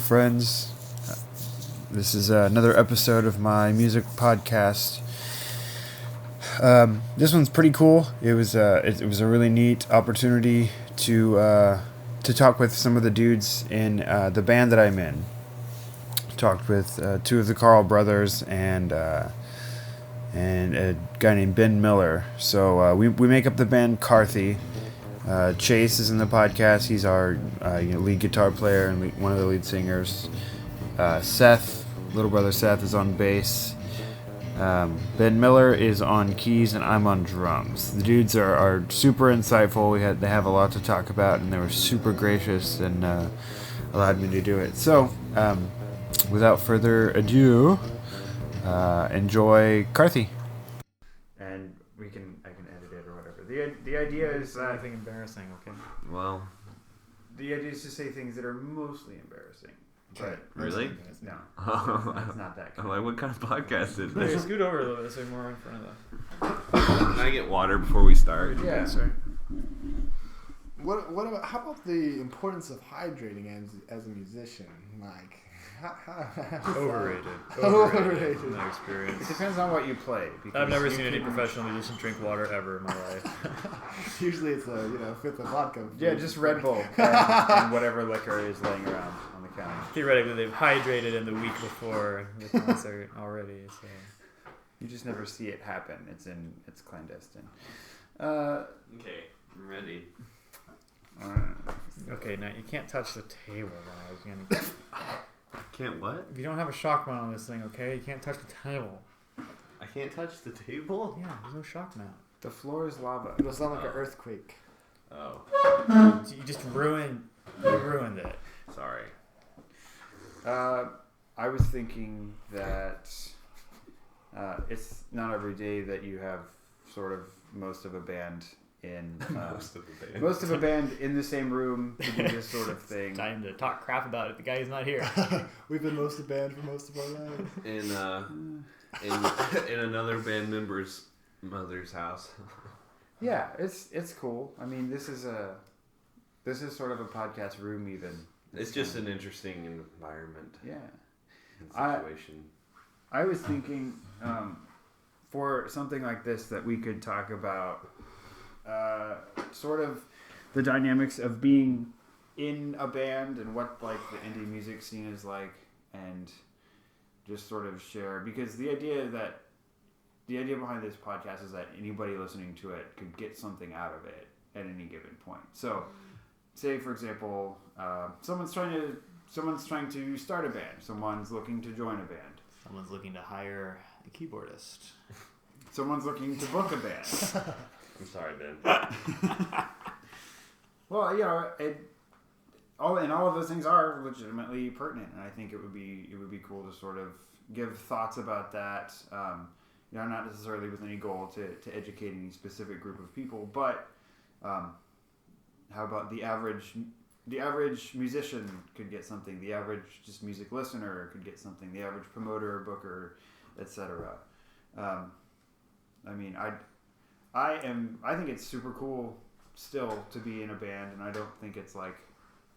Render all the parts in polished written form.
friends. This is another episode of my music podcast. This one's pretty cool. It was a really neat opportunity to talk with some of the dudes in the band that I'm in. Talked with two of the Karl brothers and a guy named Ben Miller. So we make up the band Carthy. Chase is in the podcast. He's our lead guitar player and one of the lead singers. Seth, little brother Seth, is on bass. Ben Miller is on keys and I'm on drums. The dudes are super insightful. They have a lot to talk about, and they were super gracious and allowed me to do it. So, without further ado, enjoy Carthy. And I can edit it or whatever. The idea is anything embarrassing, okay? Well, the idea is to say things that are mostly embarrassing. But really? No, Oh. it's not that I'm kind. like, what kind of podcast is Hey, this? scoot over a little bit so you're more in front of the... Can I get water before we start? Yeah, sorry. What about? How about the importance of hydrating as a musician? Like, Overrated. Overrated. In that It experience. depends on what you play. I've never because seen you any can- professional musician drink water ever in my life. Usually it's a fifth of vodka. Yeah, just Red Bull and whatever liquor is laying around on the counter. Theoretically, they've hydrated in the week before the concert already, so... You just never see it happen. It's clandestine. Okay, I'm ready. Okay, now you can't touch the table. Now. Can't what? If you don't have a shock mount on this thing, okay? You can't touch the table. I can't touch the table? Yeah, there's no shock mount. The floor is lava. It'll sound like an earthquake. Oh, You just ruined it. sorry. I was thinking that it's not every day that you have sort of most of a band in most of a band in the same room to do this sort of thing. Time to talk crap about it. The guy is not here. We've been most of band for most of our lives. In another band member's mother's house. Yeah, it's cool. I mean, this is sort of a podcast room even. It's just an interesting environment. Yeah. And situation. I was thinking for something like this that we could talk about sort of the dynamics of being in a band and what like the indie music scene is like, and just sort of share, because the idea behind this podcast is that anybody listening to it could get something out of it at any given point. So say for example, someone's trying to start a band, someone's looking to join a band, Someone's looking to hire a keyboardist. someone's looking to book a band. I'm sorry, Ben. Well, all of those things are legitimately pertinent, and I think it would be cool to sort of give thoughts about that. Not necessarily with any goal to educate any specific group of people, but how about the average musician could get something, the average just music listener could get something, the average promoter, booker, etc. I think it's super cool still to be in a band, and I don't think it's like,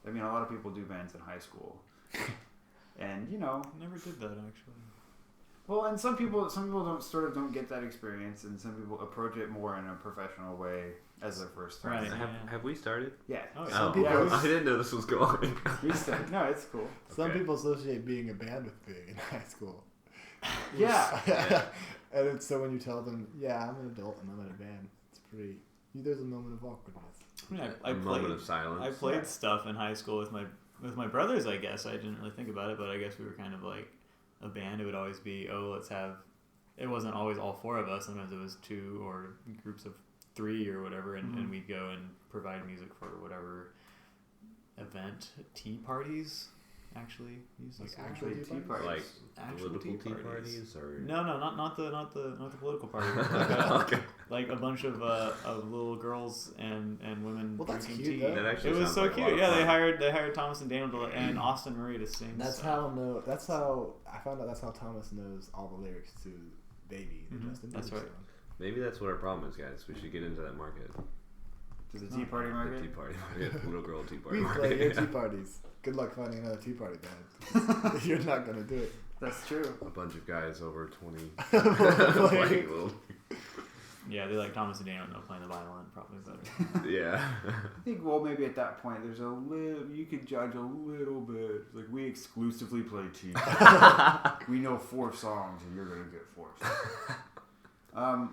a lot of people do bands in high school, and Never did that actually. well, and some people don't get that experience, and some people approach it more in a professional way as their first time. Right. Have we started? Yeah. Oh, yeah. Some people, I didn't know this was going. No, it's cool. some Okay. people associate being a band with being in high school. Yeah. Yeah. And it's, so when you tell them, yeah, I'm an adult and I'm in a band, it's pretty. There's a moment of awkwardness. I mean, I A moment played. of silence. I played stuff in high school with my brothers. I guess I didn't really think about it, but I guess we were kind of like a band. It would always be, let's have. It wasn't always all four of us. Sometimes it was two or groups of three or whatever, and we'd go and provide music for whatever event. Tea parties, actually. Like Like actual Tea tea parties. Like actual political tea parties or No, not the political party. Like, okay. like a bunch of little girls and women Well, that's drinking cute, tea. though. That actually It was sounds so like a cute. lot of Yeah, they fun. hired Thomas and Daniel and Austin Marie to sing. That's stuff. That's how I found out. That's how Thomas knows all the lyrics to "Baby," the Mhm, Justin Bieber that's right. song. Maybe that's what our problem is, guys. We should get into that market. To the Tea Party The Market? Tea Party Market. Little girl Tea Party We Market. play your tea parties. Good luck finding another tea party band. You're not gonna do it. That's true. A bunch of guys over 20 Playing. little. Yeah, they like Thomas and Daniel playing the violin, probably better. Yeah. I think, well, maybe at that point, there's a little, you could judge a little bit. Like, we exclusively play tea. We know 4 songs, and you're going to get 4 songs.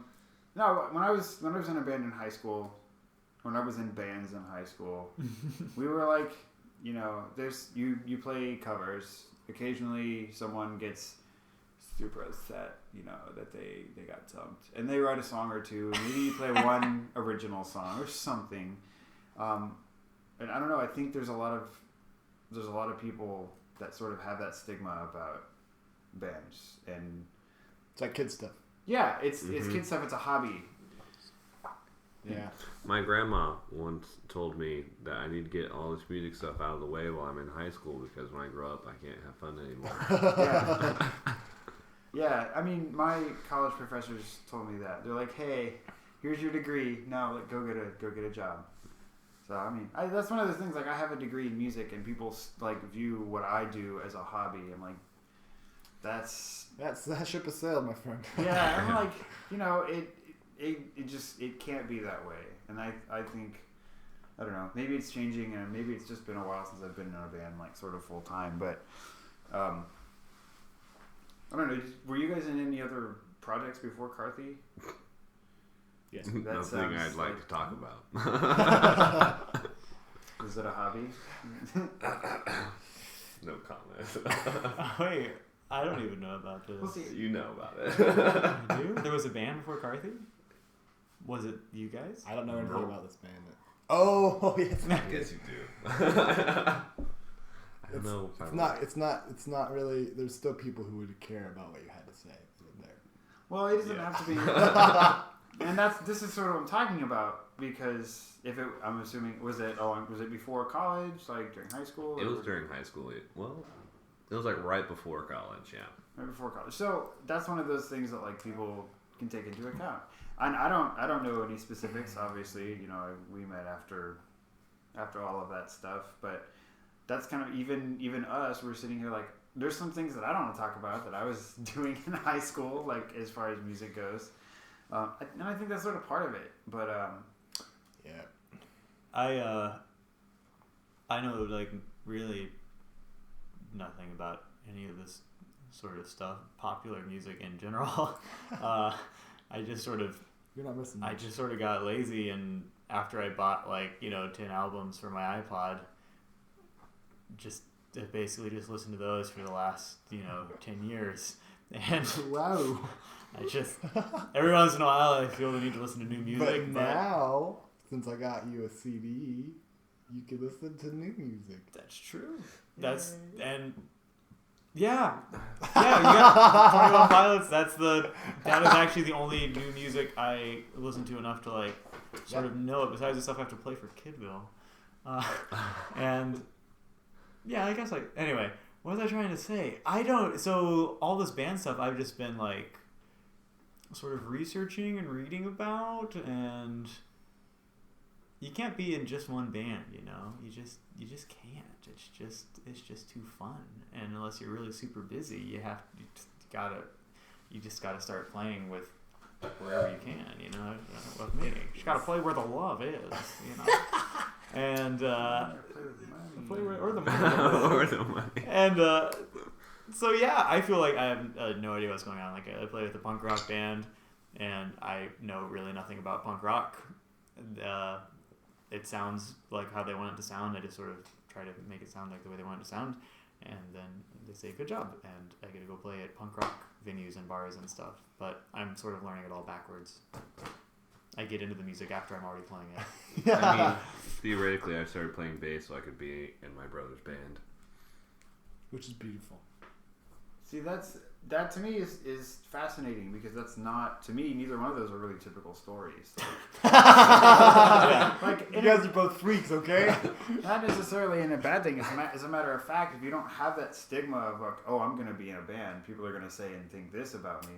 No, when I was in a band in high school, when I was in bands in high school, we were like, you know, there's, you play covers. Occasionally, someone gets super upset, you know, that they got dumped, and they write a song or two, and maybe you play one original song or something, and I don't know, I think there's a lot of people that sort of have that stigma about bands, and It's like kid stuff. yeah, it's kid stuff, it's a hobby. Yeah. My grandma once told me that I need to get all this music stuff out of the way while I'm in high school because when I grow up, I can't have fun anymore. Yeah. Yeah, I mean, my college professors told me that. They're like, "Hey, here's your degree. Now, like, go get a job." So, I mean, that's one of the things. Like, I have a degree in music, and people like view what I do as a hobby. I'm like, that ship has sailed, my friend. yeah. I'm like, you know, it can't be that way. And I think, I don't know. Maybe it's changing, and maybe it's just been a while since I've been in a band, like, sort of full time. But, I don't know. Were you guys in any other projects before Carthy? Yes. Nothing I'd like to talk about. Is it a hobby? No comment. Wait, I don't even know about this. We'll see. You know about it. I do? There was a band before Carthy? Was it you guys? I don't know anything about this band. Oh, yes. I guess you do. I don't know. It's not really. There's still people who would care about what you had to say there. Well, it doesn't have to be. And this is sort of what I'm talking about, because I'm assuming, was it before college, like during high school? It was during high school. It was like right before college, yeah. Right before college. So that's one of those things that like people can take into account. And I don't know any specifics. Obviously, you know, we met after all of that stuff, but that's kind of even us. We're sitting here like, there's some things that I don't want to talk about that I was doing in high school, like as far as music goes. And I think that's sort of part of it. But Yeah. I know like really nothing about any of this sort of stuff, popular music in general. I just sort of You're not missing I much. just sort of got lazy, and after I bought 10 albums for my iPod, I basically just listened to those for the last 10 years. And Wow. I just every once in a while I feel the need to listen to new music. But now, since I got you a CD, you can listen to new music. That's true. Yeah. You got 21 Pilots. That is actually the only new music I listen to enough to like sort of know it. Besides the stuff I have to play for Kidville, and yeah, I guess anyway. What was I trying to say? So all this band stuff I've just been like sort of researching and reading about, and you can't be in just one band, you just can't. It's just too fun, and unless you're really super busy, you just gotta start playing with wherever you can, with me. You just gotta play where the love is, and play where the money Or the money. and so yeah, I feel like I have no idea what's going on. Like I play with a punk rock band, and I know really nothing about punk rock. It sounds like how they want it to sound. I just sort of try to make it sound like the way they want it to sound, and then they say good job, and I get to go play at punk rock venues and bars and stuff. But I'm sort of learning it all backwards. I get into the music after I'm already playing it. I mean, theoretically, I started playing bass so I could be in my brother's band. Which is beautiful. see, that to me is fascinating, because that's not, to me, neither one of those are really typical stories. Like, You guys are both freaks, okay? not necessarily in a bad thing. As a matter of fact, if you don't have that stigma of like, oh, I'm going to be in a band, people are going to say and think this about me.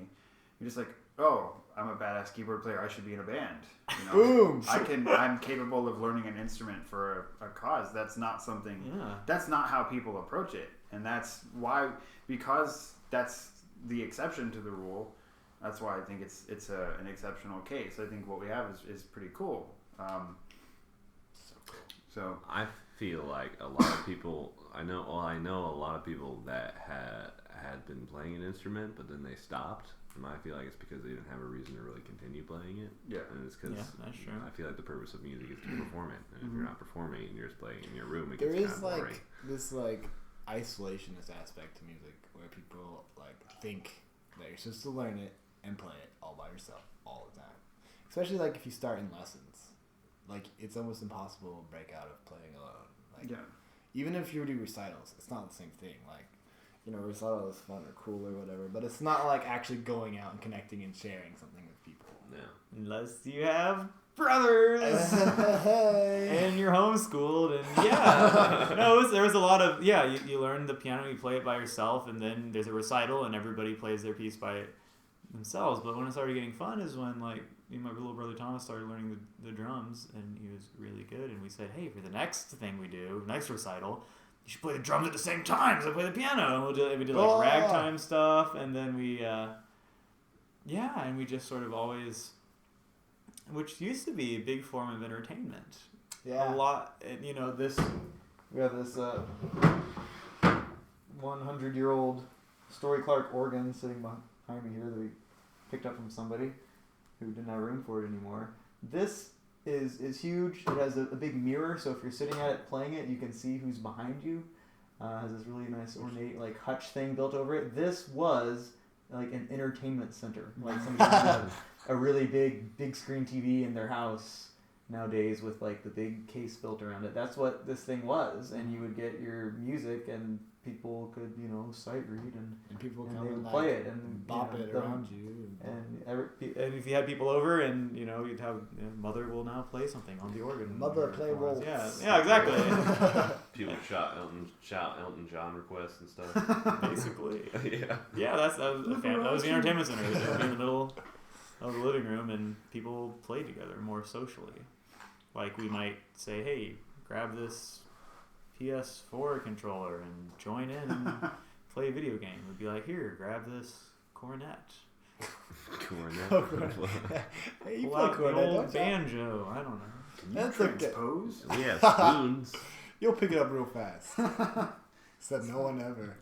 You're just like, oh, I'm a badass keyboard player, I should be in a band. You know, Boom. I'm capable of learning an instrument for a cause. That's not something. Yeah. That's not how people approach it, and that's why, because that's the exception to the rule. That's why I think it's an exceptional case. I think what we have is pretty cool. So I feel like a lot of people. I know a lot of people that had been playing an instrument, but then they stopped. And I feel like it's because they didn't have a reason to really continue playing it. Yeah. And it's because that's true. I feel like the purpose of music is to perform it. And if you're not performing and you're just playing in your room, it There gets is kind of boring. this isolationist aspect to music where people think that you're supposed to learn it and play it all by yourself all the time. Especially if you start in lessons. It's almost impossible to break out of playing alone. Even if you do recitals, it's not the same thing. Recital is fun or cool or whatever, but it's not actually going out and connecting and sharing something with people. No. Unless you have brothers and you're homeschooled, and there was a lot of you learn the piano, you play it by yourself, and then there's a recital and everybody plays their piece by themselves. But when it started getting fun is when my little brother Thomas started learning the drums, and he was really good, and we said, hey, for the next thing we do, next recital, you should play the drums at the same time as I play the piano. And we did ragtime stuff, and then we and we just sort of always, which used to be a big form of entertainment. Yeah. A lot, and we have this 100-year-old Story Clark organ sitting behind me here that we picked up from somebody who didn't have room for it anymore. This is huge. It has a big mirror, so if you're sitting at it playing it, you can see who's behind you. Has this really nice ornate hutch thing built over it. This was an entertainment center. Somebody had a really big screen TV in their house nowadays with the big case built around it. That's what this thing was, and you would get your music, and people could sight read and people and come they would and play it and bop it around you. And if you had people over, and you'd have mother will now play something on the organ. Mother play waltz. Yeah, exactly. People shout Elton John requests and stuff. Basically. Yeah. That was the entertainment center. It would be in the middle of the living room, and people played together more socially. We might say, hey, grab this PS4 controller and join in and play a video game. We'd be like, here, grab this cornet. Cornet. Hey, you Pull play out cornet, the old don't you? banjo. I don't know. That's okay. transpose. We have spoons. You'll pick it up real fast. Said no one ever.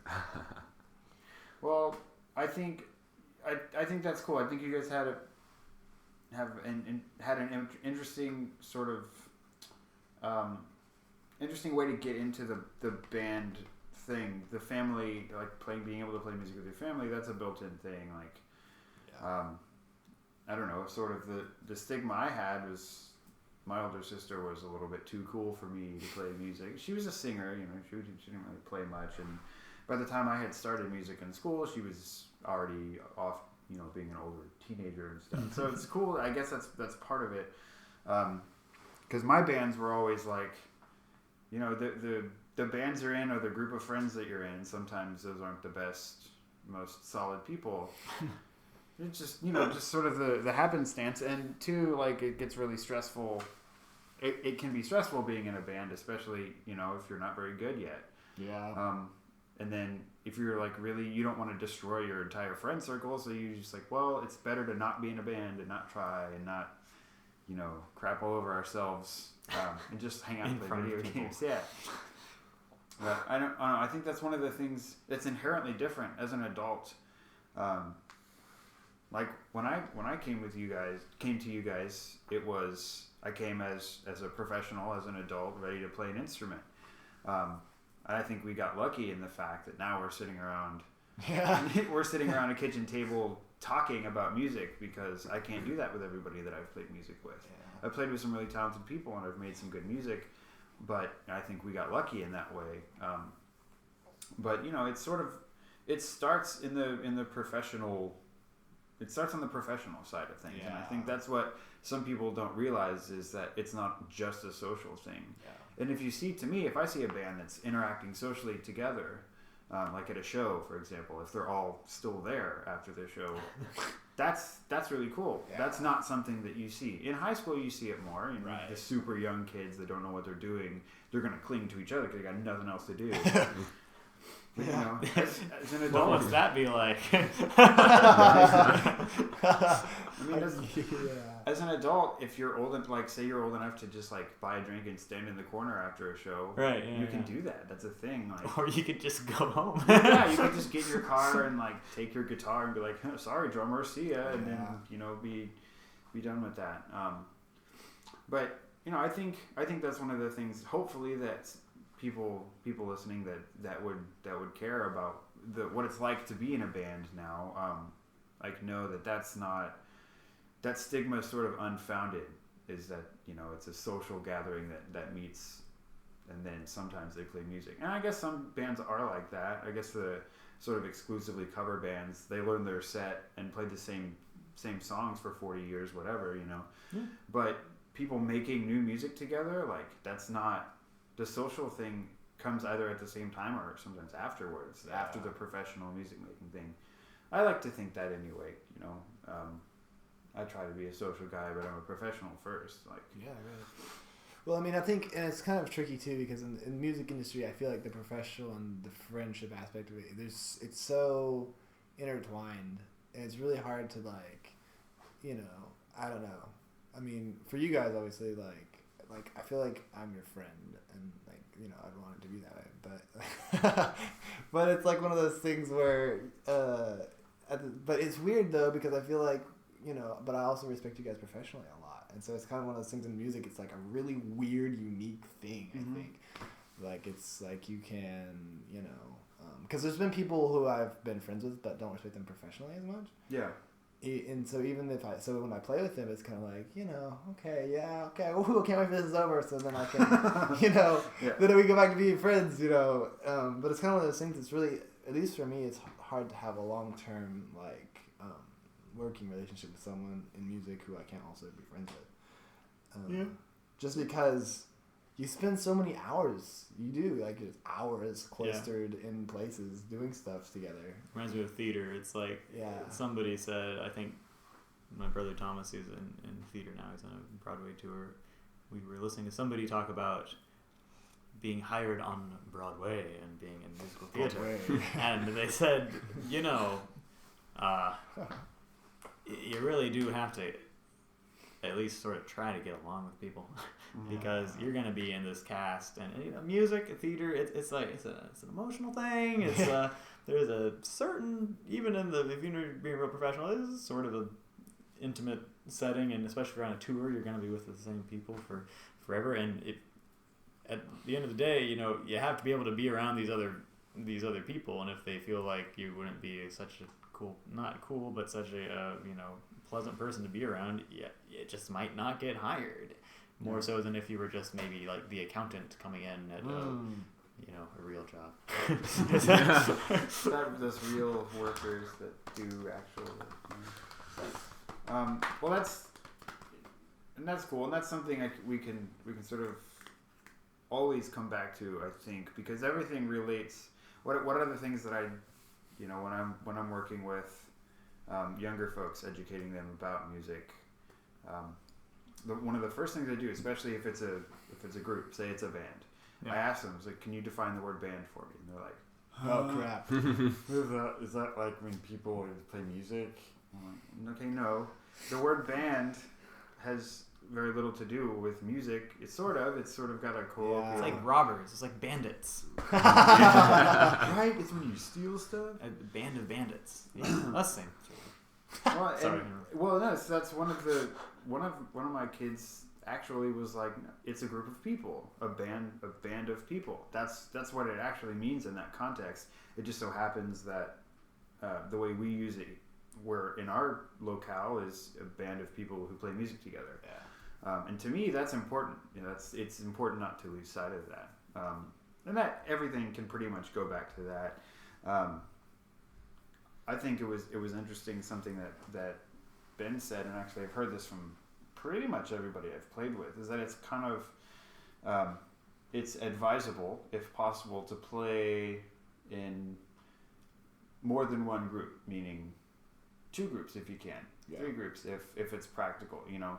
Well, I think that's cool. I think you guys had an interesting sort of interesting way to get into the band thing. The family, being able to play music with your family, that's a built-in thing. I don't know, sort of the stigma I had was my older sister was a little bit too cool for me to play music. She was a singer, she didn't really play much, and by the time I had started music in school, she was already off, being an older teenager and stuff. So it's cool. I guess that's part of it. Because my bands were always the bands you're in or the group of friends that you're in, sometimes those aren't the best, most solid people. It's just, just sort of the happenstance. And two, it gets really stressful. It can be stressful being in a band, especially, if you're not very good yet. Yeah. And then if you're really, you don't want to destroy your entire friend circle, so you just well, it's better to not be in a band and not try and not, crap all over ourselves and just hang out and play video games. Yeah. But I don't know. I think that's one of the things that's inherently different as an adult. When I came to you guys, it was I came as a professional, as an adult, ready to play an instrument. I think we got lucky in the fact that now we're sitting around a kitchen table talking about music, because I can't do that with everybody that I've played music with. Yeah. I've played with some really talented people and I've made some good music, but I think we got lucky in that way. But it starts in the professional. It starts on the professional side of things, and I think that's what some people don't realize, is that it's not just a social thing. Yeah. And if I see a band that's interacting socially together, like at a show, for example, if they're all still there after the show, that's really cool. Yeah. That's not something that you see in high school. You see it more. You know, Right. the super young kids that don't know what they're doing, they're gonna cling to each other because they got nothing else to do. But, you know, as an adult, What must that be like? I mean, as an adult, if you're old, like say you're old enough to just like buy a drink and stand in the corner after a show, Right, you can do that. That's a thing. Like, Or you could just go home. yeah, you could just get in your car and like take your guitar and be like, oh, "Sorry, drummer, see ya," and then be done with that. But I think that's one of the things. Hopefully, that people listening that would care about what it's like to be in a band now. Like know that stigma is sort of unfounded. Is that it's a social gathering that meets, and then sometimes they play music. And I guess some bands are like that. I guess the sort of exclusively cover bands, they learn their set and play the same songs for 40 years, whatever, Yeah. But people making new music together, like that's not the social thing. Comes either at the same time or sometimes afterwards, after the professional music making thing. I like to think that anyway. I try to be a social guy, but I'm a professional first. Like, yeah, right. Well, I mean, I think, and it's kind of tricky too, because in the music industry, I feel like the professional and the friendship aspect of it, it's so intertwined, and it's really hard to like, I don't know. I mean, for you guys, obviously, like I feel like I'm your friend, and like, I'd want it to be that way, but but it's like one of those things where, but it's weird though, because I feel like, but I also respect you guys professionally a lot, and so it's kind of one of those things in music. It's like a really weird, unique thing. Mm-hmm. I think, like it's like you can, because there's been people who I've been friends with but don't respect them professionally as much. yeah. And so even when I play with them, it's kind of like, okay, ooh, can't wait for this is over, so then I can, then we go back to being friends, but it's kind of one of those things that's really, at least for me, it's hard to have a long-term, like, working relationship with someone in music who I can't also be friends with. Just because you spend so many hours, you do, like, just hours cloistered in places doing stuff together. Reminds me of theater. It's like somebody said, I think my brother Thomas, who's in theater now, he's on a Broadway tour. We were listening to somebody talk about being hired on Broadway and being in musical theater. And they said, you really do have to at least sort of try to get along with people. Because you're going to be in this cast, and music, theater, it's like it's an emotional thing. It's there's a certain, even in if you're being real professional, this is sort of a intimate setting, and especially if you're on a tour, you're going to be with the same people for forever. And at the end of the day, you have to be able to be around these other people, and if they feel like you wouldn't be such a not cool, but such a pleasant person to be around, it just might not get hired. More so than if you were just maybe like the accountant coming in at a real job. Those real workers that do actual work. Well, that's cool, and that's something we can sort of always come back to, I think, because everything relates. What are the things that I, when I'm working with younger folks, educating them about music. One of the first things I do, especially if it's a group, say it's a band, I ask them, like, can you define the word band for me? And they're like, oh crap. Is that like when people play music? I'm like, okay, no. The word band has very little to do with music. It's sort of got a colloquial. It's like robbers. It's like bandits. Right? It's when you steal stuff. A band of bandits. Yeah, that's the same. Well, Sorry. No. So that's one of my kids actually was like, it's a group of people, a band of people. That's what it actually means in that context. It just so happens that the way we use it, where in our locale is a band of people who play music together. Yeah. And to me, that's important. It's important not to lose sight of that. And that everything can pretty much go back to that. I think it was interesting, something that Ben said, and actually I've heard this from pretty much everybody I've played with, is that it's kind of it's advisable, if possible, to play in more than one group, meaning 2 groups if you can, 3 groups if it's practical. You know,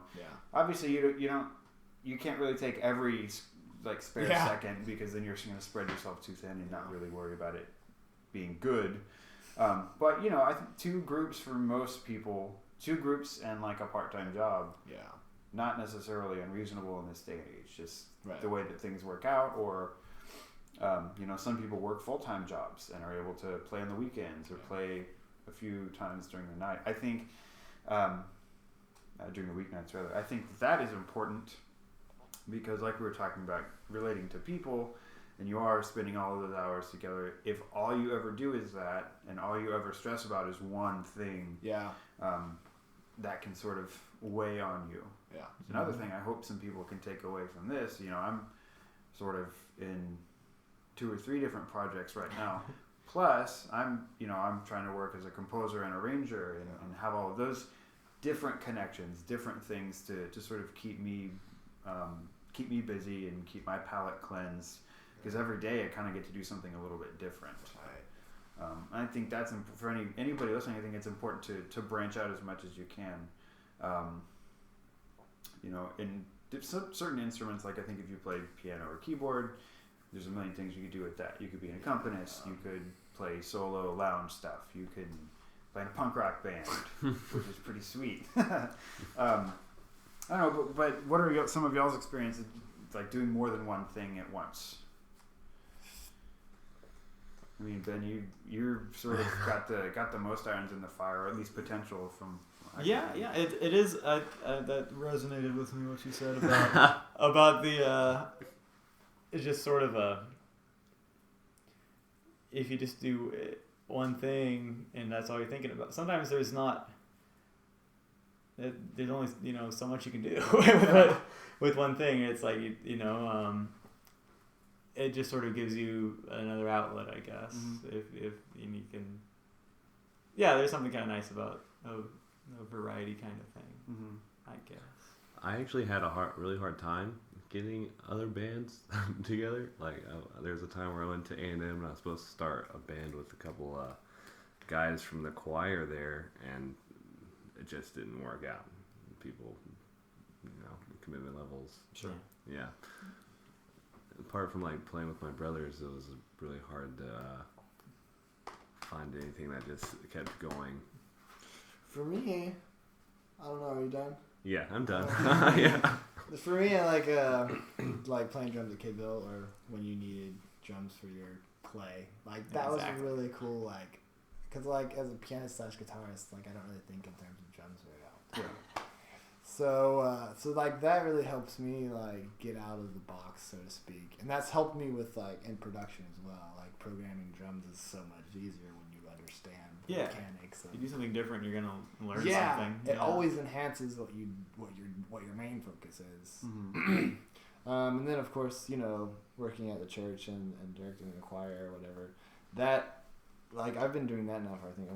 obviously you can't really take every like spare second, because then you're just going to spread yourself too thin and not really worry about it being good. But you know, I think 2 groups for most people, 2 groups and like a part-time job. Yeah. Not necessarily unreasonable in this day and age, just the way that things work out, or you know, some people work full-time jobs and are able to play on the weekends or play a few times during the night. I think during the weeknights rather. I think that is important, because like we were talking about, relating to people, and you are spending all of those hours together. If all you ever do is that, and all you ever stress about is one thing, that can sort of weigh on you. Yeah. Another thing I hope some people can take away from this, you know, I'm sort of in 2 or 3 different projects right now. Plus, I'm trying to work as a composer and arranger, and have all of those different connections, different things to sort of keep me busy and keep my palate cleansed. Because every day I kind of get to do something a little bit different. I think that's for anybody listening. I think it's important to branch out as much as you can. You know, in certain instruments, like I think if you played piano or keyboard, there's a million things you could do with that. You could be an accompanist. You could play solo lounge stuff. You could play in a punk rock band, which is pretty sweet. I don't know, but what are some of y'all's experiences like doing more than one thing at once? I mean, Ben, you're sort of got the most irons in the fire, or at least potential from. It is. That resonated with me what you said about about the. It's just sort of if you just do one thing and that's all you're thinking about. Sometimes there's not. There's only so much you can do with one thing. It's like it just sort of gives you another outlet, I guess. If you can. Yeah, there's something kind of nice about a variety kind of thing, I guess. I actually had a really hard time getting other bands together. Like, there was a time where I went to A&M and I was supposed to start a band with a couple guys from the choir there, and it just didn't work out. People, commitment levels. Sure. Yeah. Apart from like playing with my brothers, it was really hard to find anything that just kept going. For me, I don't know. Are you done? Yeah, I'm done. Yeah. For me, I like playing drums at Kid Bill, or when you needed drums for your play. Like that was really cool. Like, cause like as a pianist / guitarist, like I don't really think in terms of drums very often. Yeah. So like that really helps me like get out of the box, so to speak, and that's helped me with like in production as well. Like programming drums is so much easier when you understand the mechanics. You do something different, you're gonna learn something. It always enhances what your main focus is. And then of course working at the church and directing the choir or whatever. That like I've been doing that now for I think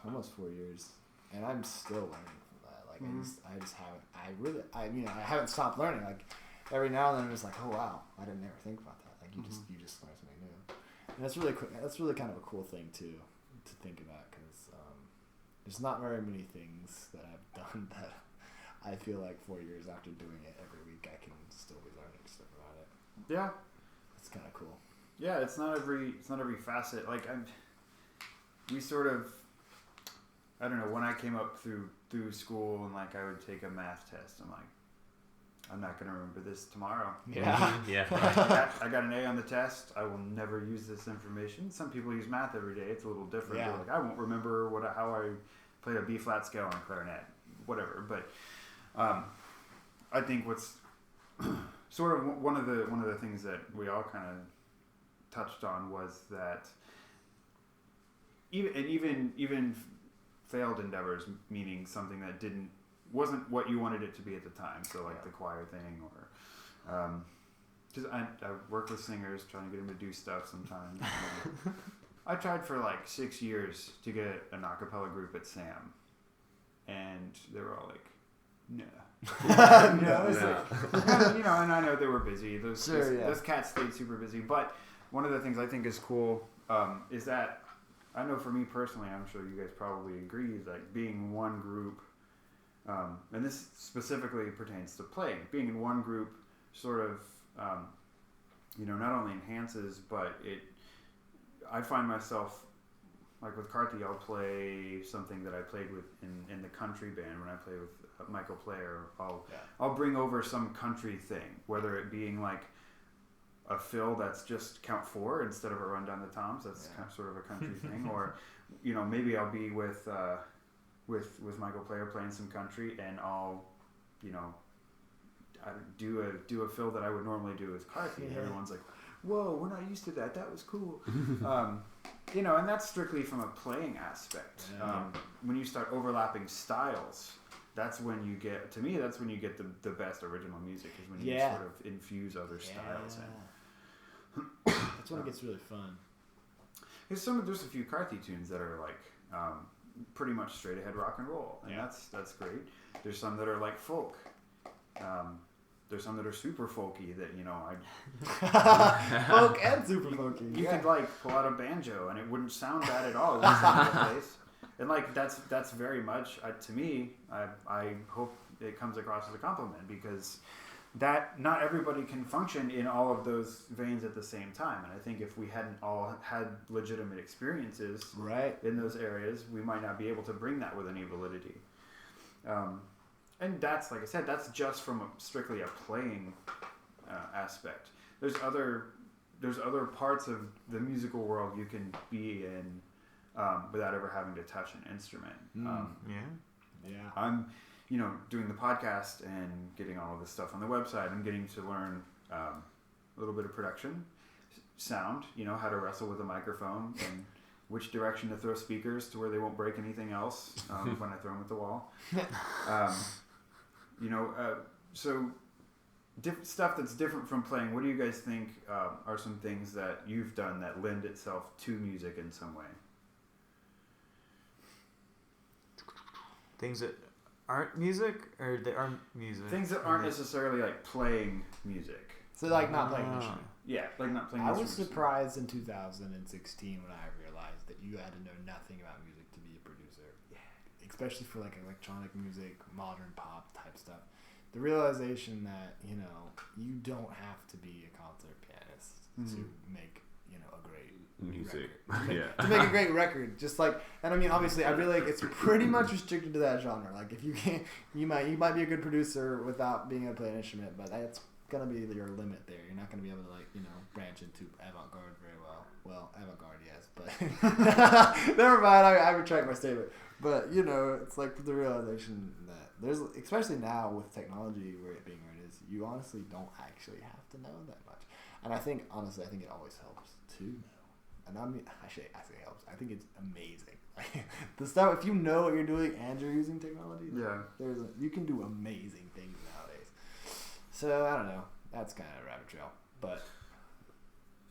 almost 4 years, and I'm still learning. I just haven't. I haven't stopped learning. Like every now and then, I'm just like, oh wow, I didn't ever think about that. Like you just learn something new, and that's really cool. That's really kind of a cool thing to think about, because there's not very many things that I've done that I feel like 4 years after doing it every week, I can still be learning stuff about it. Yeah, it's kind of cool. Yeah, it's not every facet. Like we sort of. I don't know, when I came up through school and like I would take a math test, I'm like, I'm not going to remember this tomorrow. Yeah. I got an A on the test. I will never use this information. Some people use math every day. It's a little different. Yeah. Like, I won't remember how I played a B flat scale on clarinet, whatever. But I think what's sort of one of the things that we all kind of touched on was that even failed endeavors, meaning something that wasn't what you wanted it to be at the time. So like the choir thing, or because I work with singers, trying to get them to do stuff sometimes. I tried for like 6 years to get an a cappella group at Sam, and they were all like, no. And I know they were busy. Those cats stayed super busy. But one of the things I think is cool is that, I know for me personally, I'm sure you guys probably agree, is like being one group, and this specifically pertains to playing, being in one group sort of, not only enhances, but I find myself, like with Carthy, I'll play something that I played with in the country band when I play with Michael Player. I'll bring over some country thing, whether it being like a fill that's just count 4 instead of a run down the toms. That's kind of sort of a country thing, or maybe I'll be with Michael Player playing some country, and I'll I do a fill that I would normally do with Carthy. And everyone's like, "Whoa, we're not used to that. That was cool." And that's strictly from a playing aspect. When you start overlapping styles, that's when you get the best original music, is when you sort of infuse other styles in. That's when it gets really fun. There's a few Carthy tunes that are like pretty much straight ahead rock and roll, and that's great. There's some that are like folk. There's some that are super folky that folk and super folky. You could like pull out a banjo and it wouldn't sound bad at all. It wouldn't sound out of place. And like that's very much to me. I hope it comes across as a compliment, because that not everybody can function in all of those veins at the same time. And I think if we hadn't all had legitimate experiences in those areas, we might not be able to bring that with any validity. And that's, like I said, that's just from strictly a playing aspect. There's other parts of the musical world you can be in without ever having to touch an instrument. I'm, doing the podcast and getting all of this stuff on the website. I'm getting to learn a little bit of production, sound, how to wrestle with a microphone, and which direction to throw speakers to where they won't break anything else when I throw them at the wall. So stuff that's different from playing. What do you guys think are some things that you've done that lend itself to music in some way? Things that aren't music, or they aren't music? Things that aren't necessarily like playing music. So like not playing an instrument. Yeah, like not playing. I was surprised in 2016 when I realized that you had to know nothing about music to be a producer. Yeah. Especially for like electronic music, modern pop type stuff. The realization that, you don't have to be a concert pianist to make, a great music. To make a great record. Just like, and I mean, obviously, I feel like it's pretty much restricted to that genre. Like, if you can't, you might be a good producer without being able to play an instrument, but that's gonna be your limit there. You're not gonna be able to branch into avant-garde very well. Well, avant-garde, yes, but never mind. I retract my statement. But it's like the realization that there's, especially now with technology where it being where it is, you honestly don't actually have to know that much. And I think it always helps to know. And I say it helps. I think it's amazing. The stuff, if you know what you're doing and you're using technology, you can do amazing things nowadays. So I don't know. That's kind of a rabbit trail, but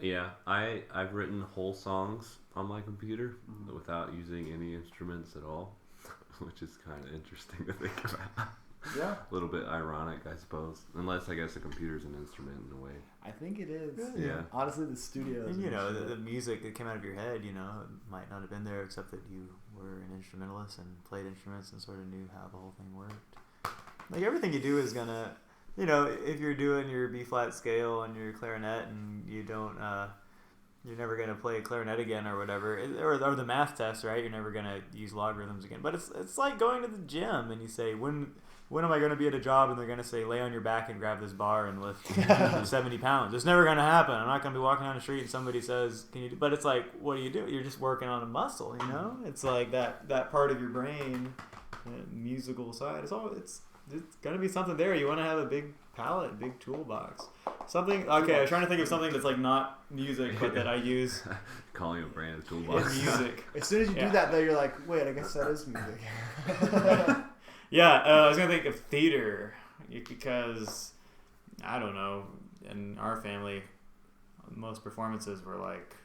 yeah, I've written whole songs on my computer without using any instruments at all, which is kind of interesting to think about. Yeah. A little bit ironic, I suppose. Unless, I guess, a computer's an instrument in a way. I think it is. Yeah. Honestly, the studio. And, the music that came out of your head, might not have been there, except that you were an instrumentalist and played instruments and sort of knew how the whole thing worked. Like, everything you do is going to, if you're doing your B-flat scale and your clarinet and you don't, you're never going to play clarinet again or whatever, or the math test, right? You're never going to use logarithms again. But it's like going to the gym and you say, when am I going to be at a job and they're going to say, lay on your back and grab this bar and lift 70 pounds? It's never going to happen. I'm not going to be walking down the street and somebody says, can you do? But it's like, what do you do? You're just working on a muscle, It's like that part of your brain, musical side. It's going to be something there. You want to have a big palette, big toolbox. Something, okay, I was trying to think of something that's like not music, but that I use. Calling a brand toolbox. In music. As soon as you do that, though, you're like, wait, I guess that is music. Yeah, I was going to think of theater because, I don't know, in our family, most performances were like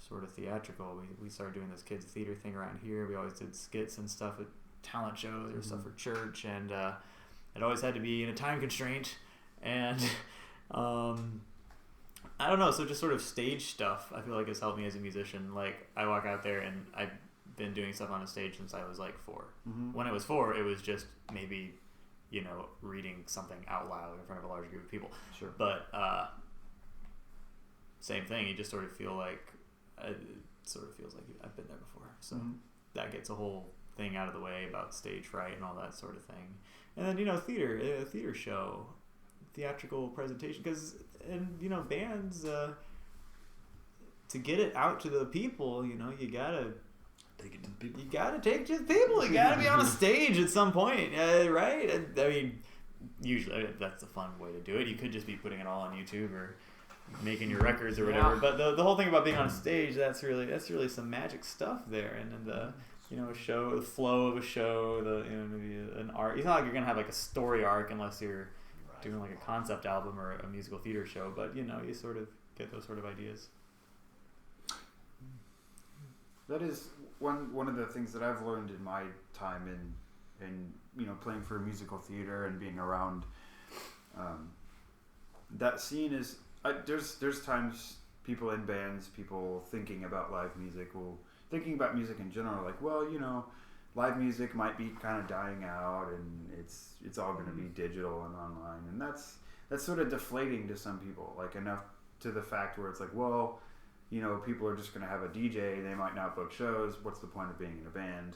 sort of theatrical. We started doing this kids' theater thing around here. We always did skits and stuff at talent shows or stuff for church, and it always had to be in a time constraint. And I don't know. So just sort of stage stuff, I feel like has helped me as a musician. Like I walk out there and I've been doing stuff on a stage since I was like 4. Mm-hmm. When I was 4, it was just maybe, reading something out loud in front of a large group of people. Sure. But same thing. You just sort of feel like it sort of feels like I've been there before. So that gets a whole thing out of the way about stage fright and all that sort of thing. And then theater, a theater show, theatrical presentation, because bands to get it out to the people, you gotta Take it to the people. You gotta take it to the people. You gotta be on a stage at some point, right? I mean, usually that's the fun way to do it. You could just be putting it all on YouTube or making your records or whatever. But the whole thing about being on a stage, that's really some magic stuff there. And then the a show, the flow of a show, maybe an art. It's not like you're gonna have like a story arc unless you're doing like a concept album or a musical theater show. But you sort of get those sort of ideas. That is one of the things that I've learned in my time in playing for musical theater and being around that scene is there's times people in bands, people thinking about live music, thinking about music in general, like, well, live music might be kind of dying out and it's all going to be digital and online, and that's sort of deflating to some people, like enough to the fact where it's like, well, people are just going to have a DJ, they might not book shows, what's the point of being in a band?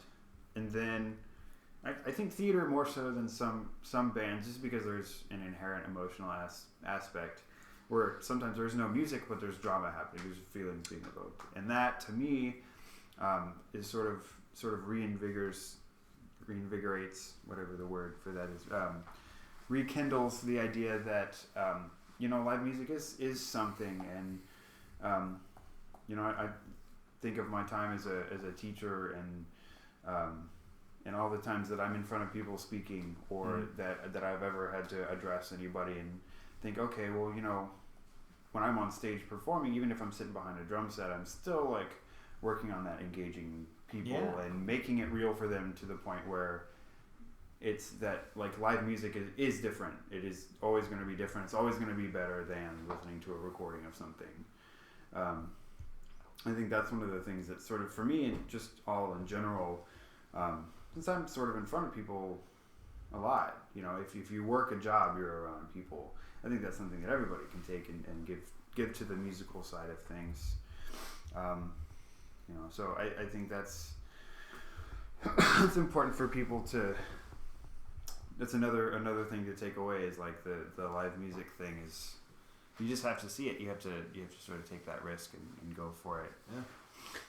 And then I think theater more so than some bands, just because there's an inherent emotional aspect where sometimes there's no music but there's drama happening, there's feelings being evoked, and that to me is sort of reinvigorates, whatever the word for that is, rekindles the idea that live music is something. And I think of my time as a teacher and all the times that I'm in front of people speaking, or that I've ever had to address anybody, and think, okay, well, when I'm on stage performing, even if I'm sitting behind a drum set, I'm still like working on that, engaging people and making it real for them, to the point where it's that like live music is different. It is always going to be different. It's always going to be better than listening to a recording of something. I think that's one of the things that sort of, for me, and just all in general, since I'm sort of in front of people a lot, if you work a job, you're around people. I think that's something that everybody can take and give to the musical side of things. So I think that's it's important for people to. That's another thing to take away, is like the live music thing is, you just have to see it. You have to sort of take that risk and go for it. Yeah.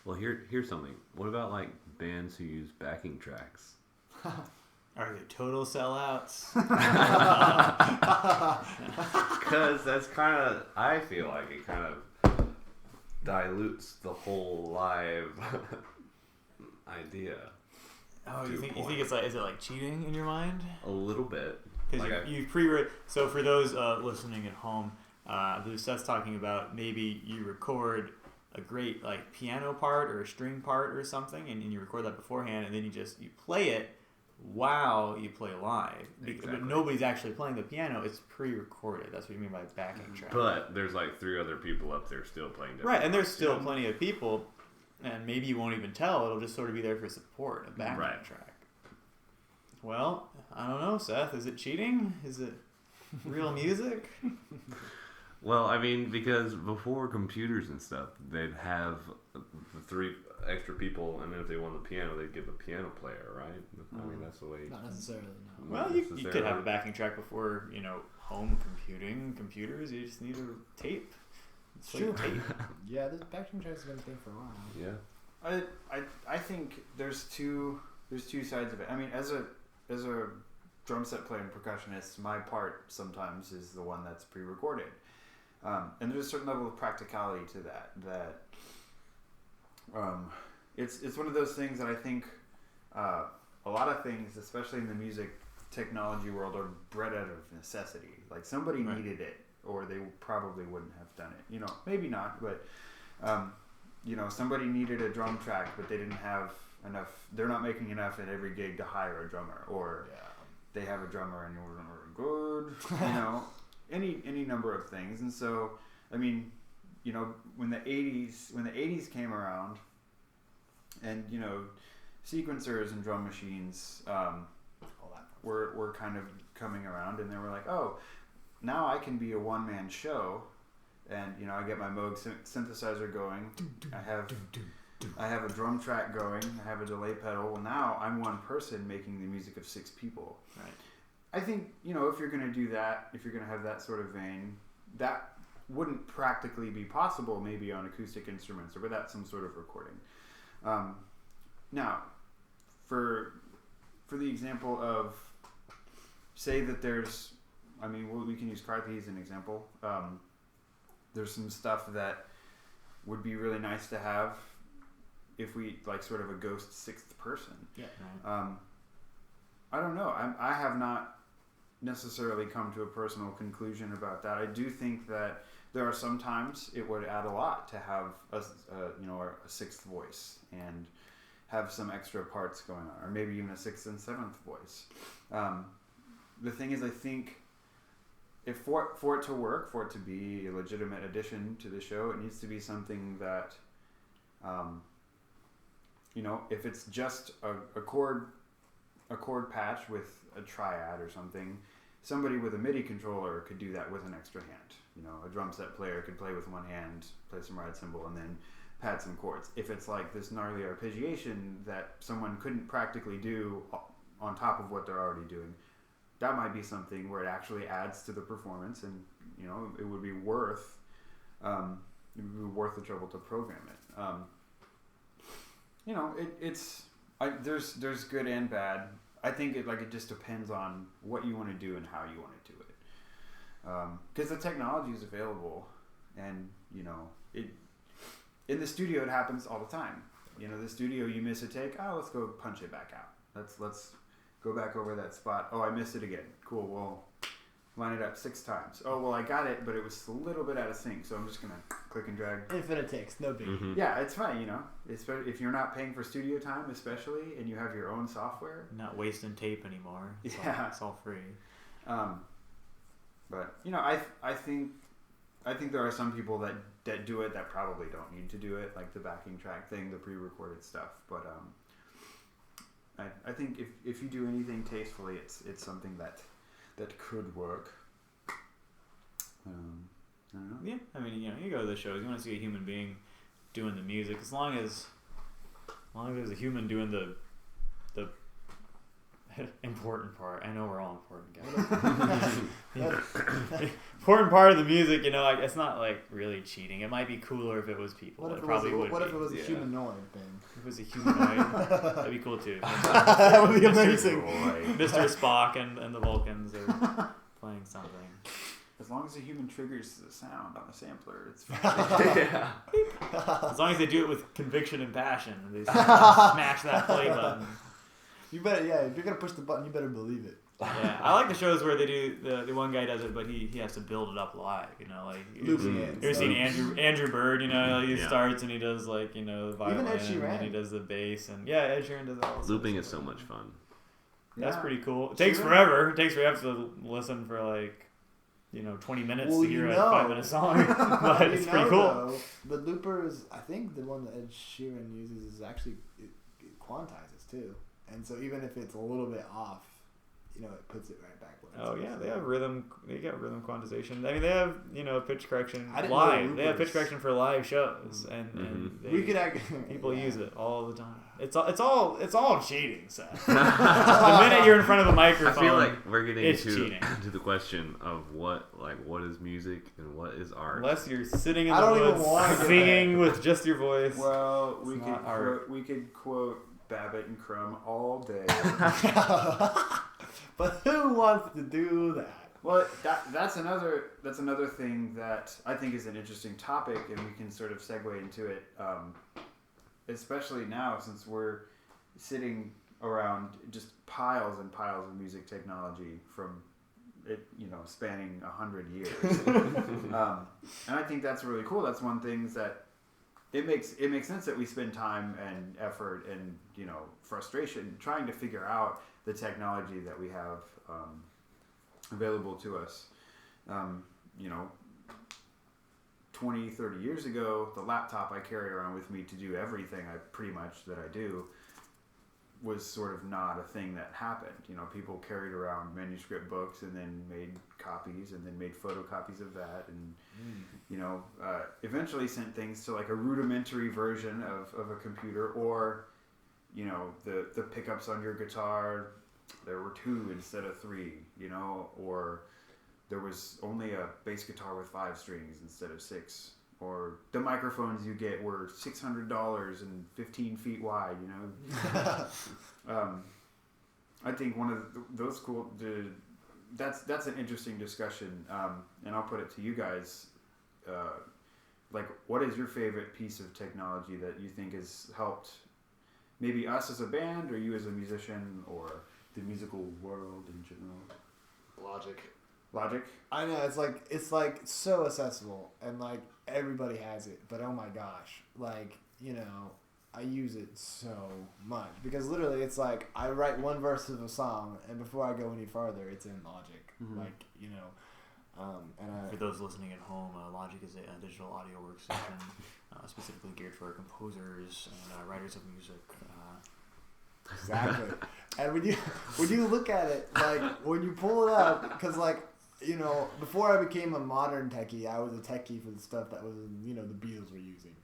Well, here's something. What about like bands who use backing tracks? Are they total sellouts? Because that's kind of, I feel like it kind of dilutes the whole live idea. Oh, you think it's like, is it like cheating in your mind? A little bit. Because like you pre-read. So for those listening at home, Seth's talking about maybe you record a great like piano part or a string part or something, and you record that beforehand, and then you play it while you play live. Exactly. But nobody's actually playing the piano. It's pre-recorded. That's what you mean by backing track. But there's like 3 other people up there still playing different right, and there's parts, still plenty of people, and maybe you won't even tell. It'll just sort of be there for support, a backing track. Well, I don't know, Seth. Is it cheating? Is it real music? Well, I mean, because before computers and stuff, they'd have the 3 extra people, and then if they wanted the piano, they'd give a piano player, right? I mean, that's the way. Not necessarily. No. Well, you could have a backing track before, home computers. You just need a tape. It's true. Tape. Yeah, this backing track's been a thing for a while. Yeah. I think there's two sides of it. I mean, as a drum set player and percussionist, my part sometimes is the one that's pre-recorded. And there's a certain level of practicality to that it's one of those things that I think a lot of things, especially in the music technology world, are bred out of necessity. Like somebody needed it, or they probably wouldn't have done it. Maybe not, but somebody needed a drum track, but they didn't have enough. They're not making enough at every gig to hire a drummer, or they have a drummer and you're good. Any number of things. And so, I mean, you know, when the 80s came around, and you know, sequencers and drum machines were kind of coming around, and they were like, oh, now I can be a one-man show, and you know, I get my Moog synthesizer going, I have a drum track going, I have a delay pedal. Well, now I'm one person making the music of 6 people. Right. I think, you know, if you're going to do that, if you're going to have that sort of vein, that wouldn't practically be possible maybe on acoustic instruments or without some sort of recording. Now, for the example of, say that there's, I mean, we can use Carthy as an example. There's some stuff that would be really nice to have if we, like, sort of a ghost 6th person. Yeah. Right. I don't know. I have not necessarily come to a personal conclusion about that. I do think that there are some times it would add a lot to have a 6th voice and have some extra parts going on, or maybe even a 6th and 7th voice. The thing is, I think if for it to work, for it to be a legitimate addition to the show, it needs to be something that, you know, if it's just a chord patch with a triad or something, somebody with a MIDI controller could do that with an extra hand. You know, a drum set player could play with one hand, play some ride cymbal, and then pad some chords. If it's like this gnarly arpeggiation that someone couldn't practically do on top of what they're already doing, that might be something where it actually adds to the performance, and you know, it would be worth the trouble to program it. You know, there's good and bad. I think it just depends on what you want to do and how you want to do it. Because the technology is available, and you know, in the studio it happens all the time. You know, the studio, you miss a take. Oh, let's go punch it back out. Let's go back over that spot. Oh, I missed it again. Cool. Well, line it up 6 times. Oh, well, I got it, but it was a little bit out of sync, so I'm just gonna click and drag. Infinite takes, no big. Mm-hmm. Yeah, it's fine. You know, if you're not paying for studio time, especially, and you have your own software. Not wasting tape anymore. It's all free. But you know, I think there are some people that do it that probably don't need to do it, like the backing track thing, the pre-recorded stuff. But I think if you do anything tastefully, it's something that could work. I don't know. Yeah, I mean, you know, you go to the shows, you want to see a human being doing the music. As long as there's a human doing the important part. I know we're all important, guys. Important part of the music, you know, like, it's not like really cheating. It might be cooler if it was people. What if would it was a humanoid thing? If it was a humanoid, that'd be cool too. That would be amazing. Mr. Spock and the Vulcans are playing something. As long as a human triggers the sound on the sampler, it's fine. Yeah. As long as they do it with conviction and passion, and they smash that play button. You better, if you're gonna push the button, you better believe it. Yeah, I like the shows where they do the one guy does it, but he has to build it up live. You know, like Looping it. you ever seen Andrew Bird? You know, he starts and he does, like, you know, the violin, Even Ed Sheeran. and he does the bass, and Ed Sheeran does all. Looping is so much fun. That's pretty cool. It takes forever. It takes forever to listen for, like, you know, 20 minutes to hear a 5-minute song, but it's pretty cool. Though, the looper is, I think the one that Ed Sheeran uses is actually it quantizes too, and so even if it's a little bit off, you know, it puts it right back where it's Oh yeah, they have rhythm. They got rhythm quantization. I mean, they have, you know, pitch correction I didn't know live. They have loopers. pitch correction for live shows, and we could people use it all the time. It's all cheating, Seth. The minute you're in front of a microphone, I feel like we're getting to the question of what is music and what is art. Unless you're sitting in I the don't even woods wanna get singing with just your voice. Well, art. we could quote Babbitt and Crumb all day. But who wants to do that? Well, that's another thing that I think is an interesting topic, and we can sort of segue into it, especially now since we're sitting around just piles and piles of music technology from it, you know, spanning 100 years. And I think that's really cool. That's one thing that it makes sense that we spend time and effort and, you know, frustration trying to figure out the technology that we have available to us. You know, 20, 30 years ago, the laptop I carry around with me to do everything that I do was sort of not a thing that happened. You know, people carried around manuscript books and then made copies and then made photocopies of that and, eventually sent things to like a rudimentary version of a computer, or, the pickups on your guitar, there were 2 instead of 3, or there was only a bass guitar with 5 strings instead of 6. Or the microphones you get were $600 and 15 feet wide, I think one of those that's an interesting discussion, and I'll put it to you guys. What is your favorite piece of technology that you think has helped maybe us as a band, or you as a musician, or the musical world in general? Logic? I know, it's like so accessible, and like everybody has it, but oh my gosh, I use it so much because literally it's like I write one verse of a song, and before I go any farther, it's in Logic. Mm-hmm. For those listening at home, Logic is a digital audio workstation specifically geared for composers and writers of music. Exactly. And when you look at it, like when you pull it up, because before I became a modern techie, I was a techie for the stuff that was the Beatles were using,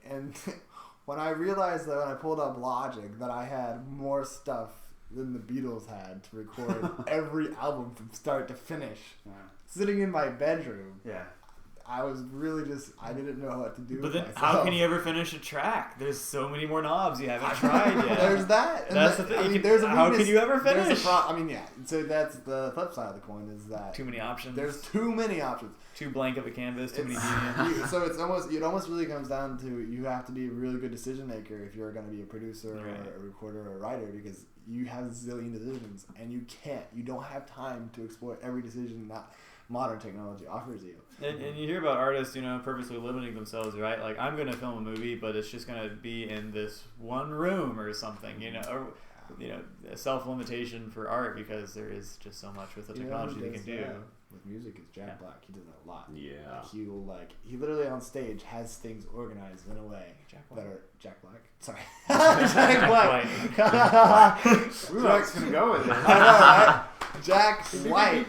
and when I realized that when I pulled up Logic that I had more stuff than the Beatles had to record every album from start to finish, sitting in my bedroom. Yeah. I was really I didn't know what to do. But with then, myself. how can you ever finish a track? There's so many more knobs you haven't tried yet. There's that. And that's the thing. There's a how weakness, can you ever finish? So that's the flip side of the coin is that Too many options. There's too many options. Too blank of a canvas. Too many mediums. So it almost really comes down to you have to be a really good decision maker if you're going to be a producer or a recorder or a writer, because you have a zillion decisions and you don't have time to explore every decision that modern technology offers you. And you hear about artists, purposely limiting themselves, right? Like, I'm going to film a movie, but it's just going to be in this one room or something, or, a self-limitation for art, because there is just so much with the technology they can do. With music is Jack Black. He does that a lot. Yeah. He literally on stage has things organized in a way that are Jack Black. Sorry. Jack Black. Jack's going to go with it. I know, right? Jack White.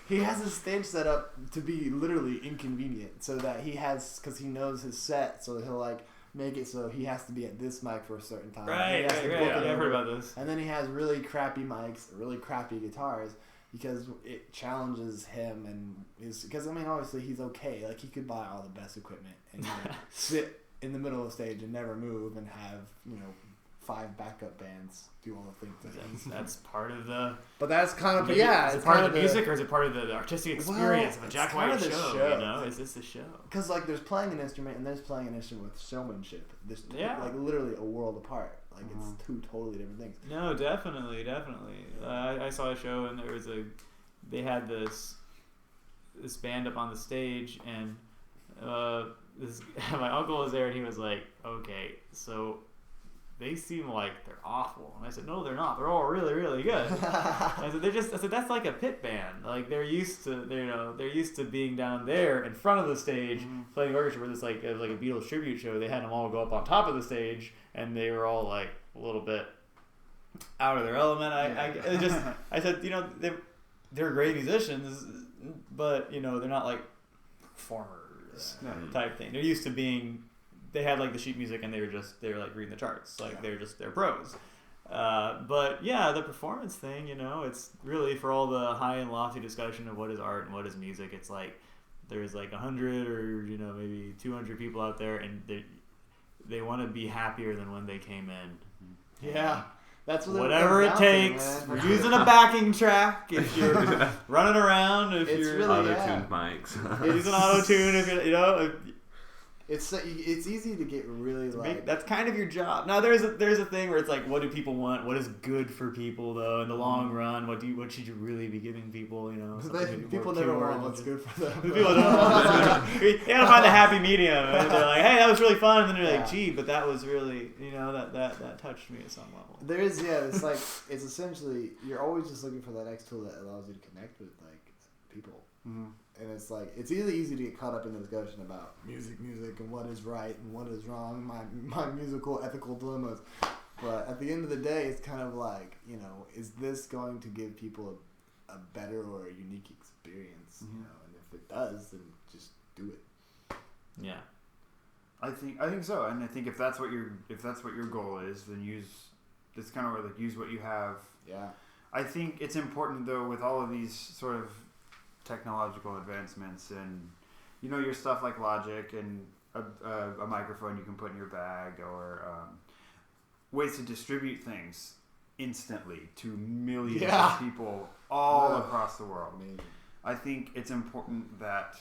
He has his stage set up to be literally inconvenient, so that because he knows his set, so he'll make it so he has to be at this mic for a certain time. Right. I've heard about this. And then he has really crappy mics, really crappy guitars, because it challenges him because obviously he's okay. Like, he could buy all the best equipment and sit in the middle of the stage and never move and have 5 backup bands do all the things. That's part of the. But that's kind of Is it part of the music, or is it part of the artistic experience of a Jack White show? Is this the show? Because there's playing an instrument and there's playing an instrument with showmanship. There's literally a world apart. It's 2 totally different things. No, definitely. I saw a show and they had this band up on the stage, and my uncle was there, and he was like, "Okay, so they seem like they're awful." And I said, "No, they're not. They're all really, really good." I said, "That's like a pit band. Like, they're used to being down there in front of the stage playing the orchestra. Where it was like a Beatles tribute show. They had them all go up on top of the stage, and they were all like a little bit out of their element." I said, they're great musicians, but they're not like performers type thing. They're used to being. They had the sheet music, and they were reading the charts. They're pros. But yeah, the performance thing, it's really for all the high and lofty discussion of what is art and what is music. It's there's 100 or maybe 200 people out there, and they want to be happier than when they came in. Yeah. That's whatever it takes. We're using a backing track if you're running around. If you're really auto-tuned mics. Using auto-tune if you're It's easy to get really that's kind of your job. Now there's a thing where it's what do people want? What is good for people though in the long run? What should you really be giving people? People never want what's good for them. People don't want you gotta find the happy medium. And they're like, "Hey, that was really fun," and then they're like, "Gee, but that was really that touched me at some level." There is it's essentially you're always just looking for that next tool that allows you to connect with people. Mm-hmm. And it's like, it's really easy to get caught up in the discussion about music, and what is right and what is wrong, my musical ethical dilemmas. But at the end of the day, it's kind of like, you know, is this going to give people a better or a unique experience? You know, and if it does, then just do it. Yeah. I think so, and I think if that's what your goal is, then it's kind of like use what you have. Yeah. I think it's important though with all of these sort of technological advancements and you know your stuff like Logic and a microphone you can put in your bag or ways to distribute things instantly to millions of people all across the world. Amazing. I think it's important that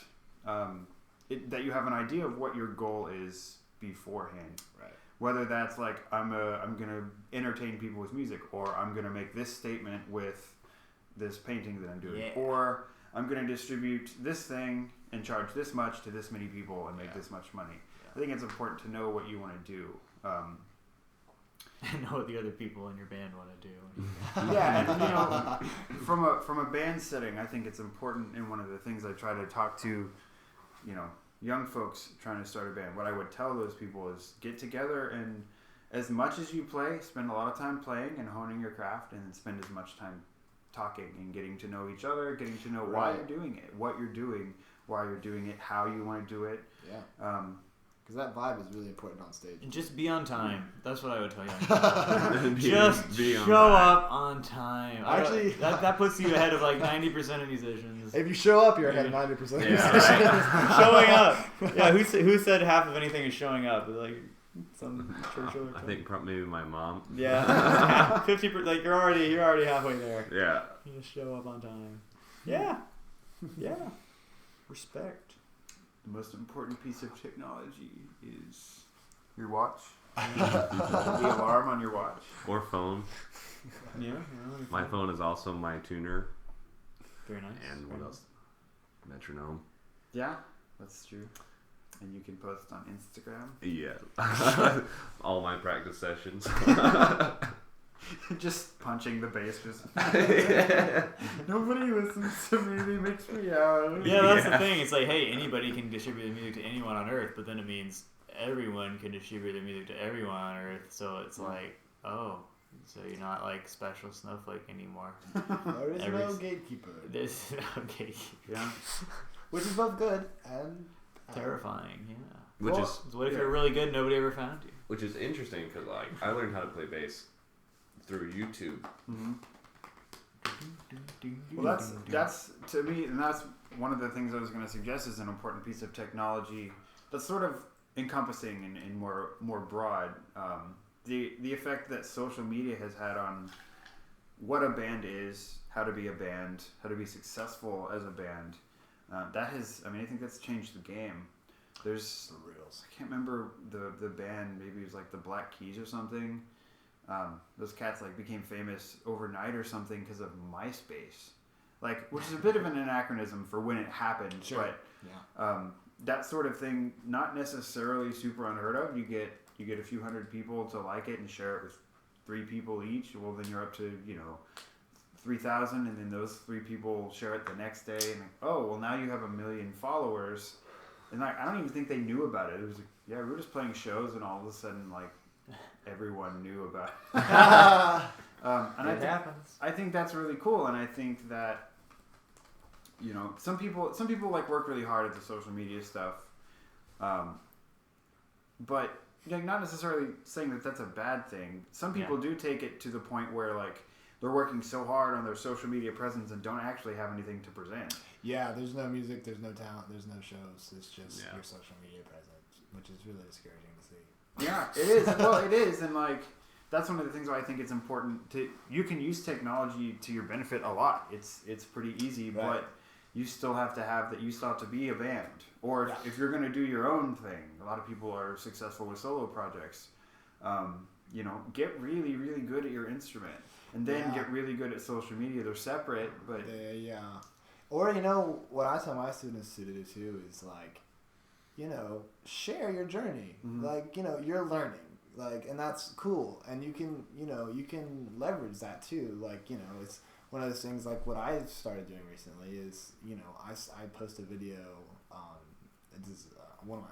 that you have an idea of what your goal is beforehand. Right. Whether that's like I'm gonna entertain people with music, or I'm gonna make this statement with this painting that I'm doing, or I'm gonna distribute this thing and charge this much to this many people and make this much money. Yeah. I think it's important to know what you want to do. And know what the other people in your band want to do. Yeah, and you know, from a band setting, I think it's important. And one of the things I try to talk to, you know, young folks trying to start a band, what I would tell those people is get together and as much as you play, spend a lot of time playing and honing your craft, and then spend as much time talking and getting to know each other, getting to know why you're doing it, what you're doing, why you're doing it, how you want to do it. Yeah. Because that vibe is really important on stage. And just be on time. That's what I would tell you. Just be on show time. up on time. Actually, that puts you ahead of like 90% of musicians. If you show up, you're ahead of 90%. Yeah, Showing up. Yeah, who said half of anything is showing up? Like some Churchill. I think maybe my mom. Yeah, 50%. Like you're already halfway there. Yeah. You just show up on time. Yeah, yeah. Respect. The most important piece of technology is your watch. The alarm on your watch. Or phone. Yeah. My phone is also my tuner. Very nice. And what else? Metronome. Yeah, that's true. And you can post on Instagram. Yeah. All my practice sessions. Just punching the bass. Just nobody listens to me. They mix me out. Yeah, that's the thing. It's like, hey, anybody can distribute their music to anyone on Earth, but then it means everyone can distribute their music to everyone on Earth. So it's like, oh, so you're not like special snowflake anymore. There is no gatekeeper. There's no gatekeeper. Yeah. Which is both good and terrifying. Yeah. Which is So what if you're really good? Nobody ever found you. which is interesting because like I learned how to play bass through YouTube. Mm-hmm. Well, that's to me, and that's one of the things I was going to suggest is an important piece of technology that's sort of encompassing and more broad. The effect that social media has had on what a band is, how to be a band, how to be successful as a band. That has, I mean, I think that's changed the game. There's the reals. I can't remember the band. Maybe it was like the Black Keys or something. Those cats like became famous overnight or something because of MySpace, like, which is a bit of an anachronism for when it happened. Sure. But yeah. That sort of thing, not necessarily super unheard of. You get a few hundred people to like it and share it with 3 people each. Well, then you're up to 3,000, and then those 3 people share it the next day, and like, oh, well, now you have 1 million followers, and like I don't even think they knew about it. It was like, yeah, we were just playing shows, and all of a sudden like everyone knew about it. And It happens. I think that's really cool, and I think that some people like work really hard at the social media stuff, but not necessarily saying that that's a bad thing. Some people do take it to the point where like they're working so hard on their social media presence and don't actually have anything to present. Yeah, there's no music, there's no talent, there's no shows. It's just your social media presence, which is really discouraging to see. Yeah, it is. Well, it is, and like that's one of the things why I think it's important to. You can use technology to your benefit a lot. It's pretty easy, right. But you still have to have that. You still have to be a band, or if you're going to do your own thing. A lot of people are successful with solo projects. Get really, really good at your instrument, and then get really good at social media. They're separate, but Or what I tell my students to do too is like, share your journey. Mm-hmm. Like, you're learning. Like, and that's cool. And you can leverage that too. Like, it's one of those things, like what I started doing recently is, you know, I post a video on on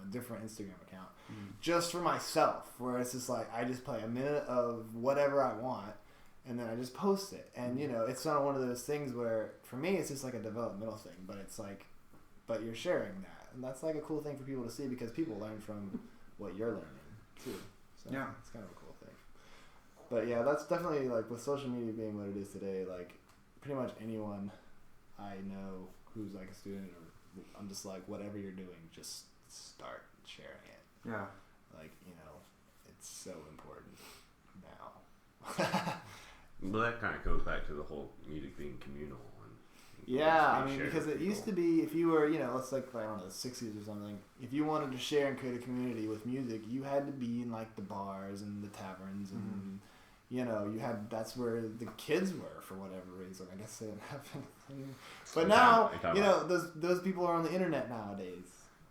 a different Instagram account just for myself, where it's just like I just play a minute of whatever I want and then I just post it. And you know, it's not one of those things where for me it's just like a developmental thing, but it's like, but you're sharing that, and that's like a cool thing for people to see because people learn from what you're learning too. So Yeah, it's kind of a cool thing. But yeah, that's definitely like with social media being what it is today, like pretty much anyone I know who's like a student, or I'm just like, whatever you're doing, just start sharing it. yeah. Like, you know, it's so important now. Well, that kind of goes back to the whole music being communal. Yeah, I mean, because it used to be, if you were, you know, let's like, I don't know, the 60s or something, if you wanted to share and create a community with music, you had to be in like the bars and the taverns and, you know, that's where the kids were for whatever reason. I guess they didn't have anything. But now, you know, those people are on the internet nowadays.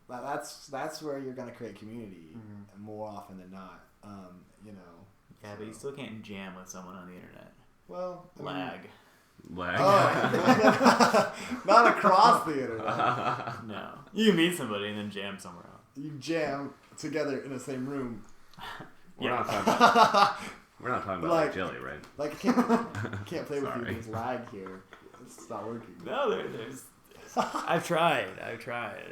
That's where you're going to create community more often than not, you know. Yeah, but you still can't jam with someone on the internet. Well, I mean, Lag. Oh, not across the internet. No. You can meet somebody and then jam somewhere else. You jam together in the same room. We're not talking about like jelly, right? Like, I can't play with you. There's lag here. It's not working. No, there's. I've tried.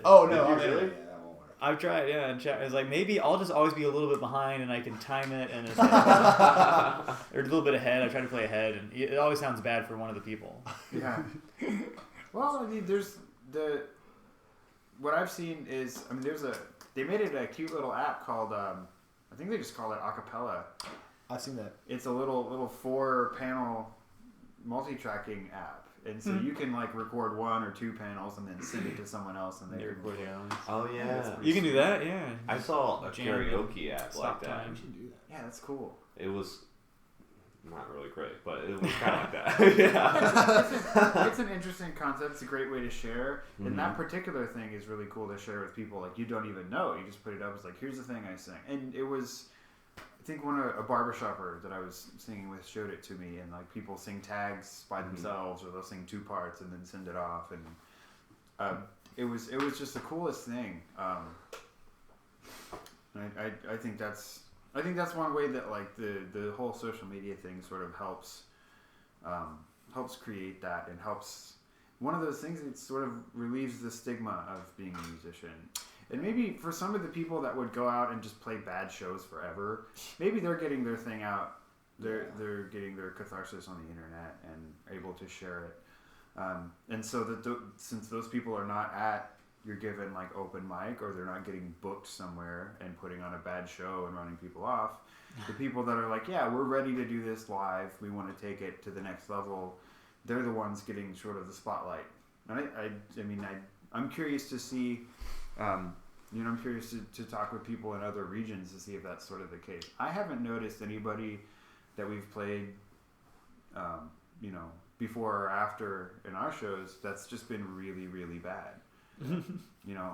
Oh, no. I'm really? Yeah, that won't work. I've tried, yeah. And it's like, maybe I'll just always be a little bit behind and I can time it and it's like, or a little bit ahead. I try to play ahead and it always sounds bad for one of the people. Yeah. Well, I mean, what I've seen is, I mean, they made it a cute little app called, I think they just call it Acapella. I've seen that. It's a little 4-panel multi-tracking app. And so you can like record 1 or 2 panels and then send it to someone else and they record their own. Oh yeah. You can do that, yeah. I saw a Jam karaoke app stop like that. time. You should do that. Yeah, that's cool. It was not really great, but it was kind of like that. Yeah. It's an interesting concept. It's a great way to share. And that particular thing is really cool to share with people. Like, you don't even know. You just put it up. It's like, here's the thing I sing. And it was, I think a barbershopper that I was singing with showed it to me. And like, people sing tags by themselves, or they'll sing 2 parts and then send it off. And it was just the coolest thing. I think that's one way that like the whole social media thing sort of helps create that, and helps, one of those things that sort of relieves the stigma of being a musician. And maybe for some of the people that would go out and just play bad shows forever, maybe they're getting their thing out. They're getting their catharsis on the internet and able to share it. And so since those people are not at your given like open mic, or they're not getting booked somewhere and putting on a bad show and running people off, the people that are like, yeah, we're ready to do this live, we want to take it to the next level, they're the ones getting sort of the spotlight. And I'm curious to see, I'm curious to talk with people in other regions to see if that's sort of the case. I haven't noticed anybody that we've played, before or after in our shows that's just been really, really bad.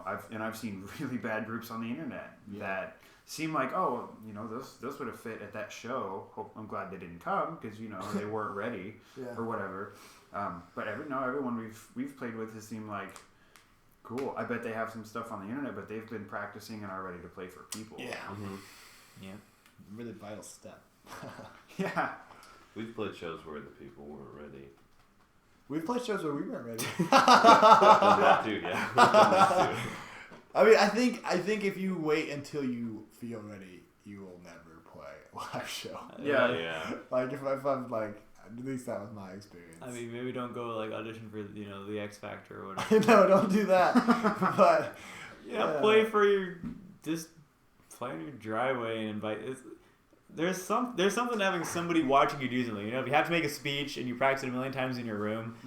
I've seen really bad groups on the internet that seem like, those would have fit at that show. I'm glad they didn't come because they weren't ready or whatever. But everyone we've played with has seemed like cool. I bet they have some stuff on the internet, but they've been practicing and are ready to play for people. Yeah. Yeah. Really vital step. Yeah. We've played shows where the people weren't ready. We've played shows where we weren't ready. That too, yeah. I mean, I think if you wait until you feel ready, you will never play a live show. Yeah. Like if I'm like, at least that was my experience. I mean, maybe don't go like audition for the X Factor or whatever. No, don't do that. But play in your driveway and invite. There's something to having somebody watching you do something. If you have to make a speech and you practice it a million times in your room,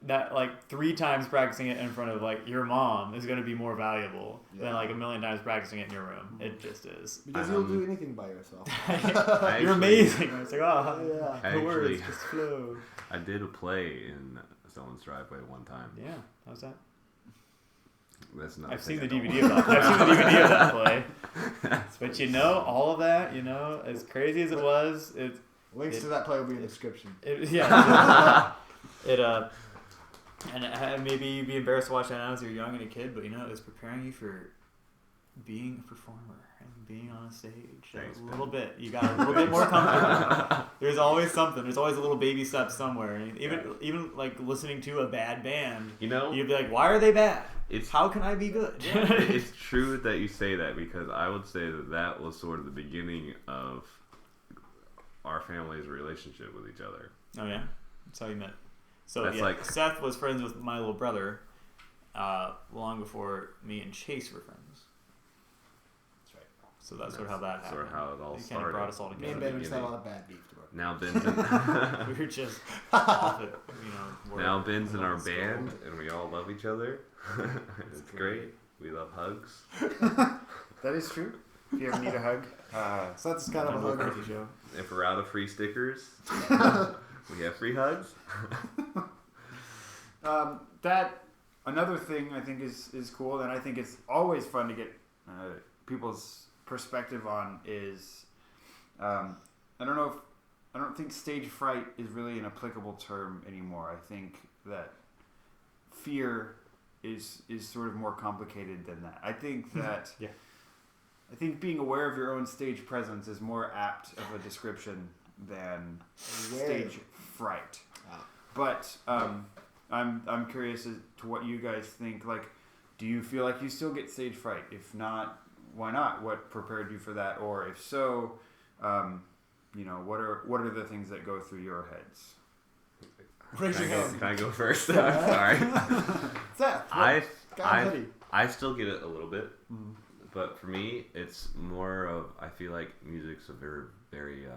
that like 3 times practicing it in front of like your mom is going to be more valuable than like a million times practicing it in your room. It just is. Because you'll do anything by yourself. You're amazing. It's like, the words just flow. I did a play in someone's driveway one time. Yeah, how's that? That's not. I've seen the DVD of that play. But all of that, as crazy as it was, Links to that play will be in the description. And maybe you'd be embarrassed to watch that now as you're young and a kid, but it's preparing you for being a performer and being on a stage. Thanks, a little bit. You got a little bit more comfortable. There's always something. There's always a little baby step somewhere. And even like listening to a bad band, you'd be like, why are they bad? How can I be good? It's true that you say that, because I would say that was sort of the beginning of our family's relationship with each other. Oh yeah, that's how you met. So That's like- Seth was friends with my little brother long before me and Chase were friends. That's right. So that's sort of how that happened. Sort of how it all He kind started. of brought us all Me together. and Ben just had a lot of bad beef to work. Now Ben's We were just off it, work. now Ben's in our School. band, and we all love each other. It's great. We love hugs. That is true. If you ever need a hug. So that's kind of a Little hug. Carthy show. If we're out of free stickers, we have free hugs. That another thing I think is cool, and I think it's always fun to get people's perspective on is I don't think stage fright is really an applicable term anymore. I think that fear is sort of more complicated than that. I think that I think being aware of your own stage presence is more apt of a description than stage fright. Ah. But I'm curious as to what you guys think. Like, do you feel like you still get stage fright? If not, why not? What prepared you for that? Or if so, what are the things that go through your heads? Raise your hand. Can I go first? Sorry. Seth, I still get it a little bit, but for me, it's more of, I feel like music's a very, very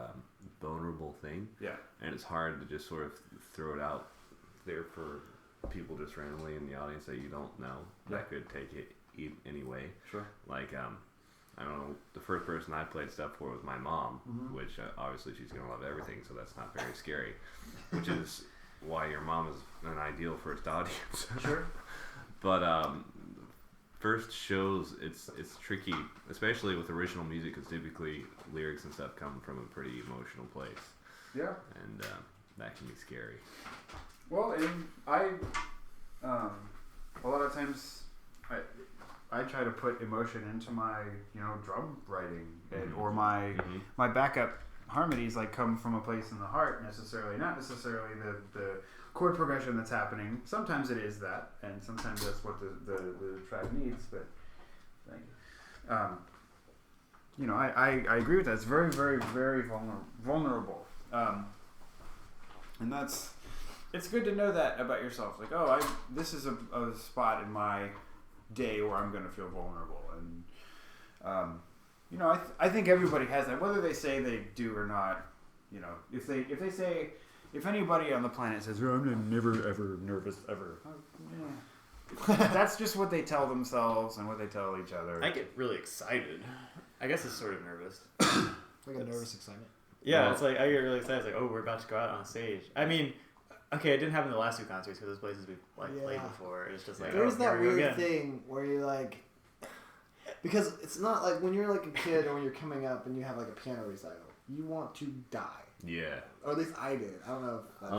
vulnerable thing. Yeah. And it's hard to just sort of throw it out there for people just randomly in the audience that you don't know that could take it any way. Sure. Like, I don't know, the first person I played stuff for was my mom, which obviously she's going to love everything, so that's not very scary, which is why your mom is an ideal first audience. Sure. But first shows, it's tricky, especially with original music, because typically lyrics and stuff come from a pretty emotional place. Yeah. And that can be scary. Well, and a lot of times I try to put emotion into my drum writing or my backup harmonies come from a place in the heart not necessarily the chord progression that's happening. Sometimes it is that, and sometimes that's what the track needs. But I agree with that. It's very, very, very vulnerable, and it's good to know that about yourself. Like, this is a spot in my day where I'm going to feel vulnerable, and I think everybody has that, whether they say they do or not. If anybody on the planet says, I'm never ever nervous ever, that's just what they tell themselves and what they tell each other. I get really excited. I guess it's sort of nervous. Like a nervous excitement. Yeah, it's like I get really excited. It's like, we're about to go out on stage. I mean, okay, it didn't happen in the last two concerts because those places we've played before. It's just like there's that here we go weird again. thing where you're like, because it's not like when you're like a kid or when you're coming up and you have like a piano recital, you want to die. Yeah. Or at least I did. I don't know if that's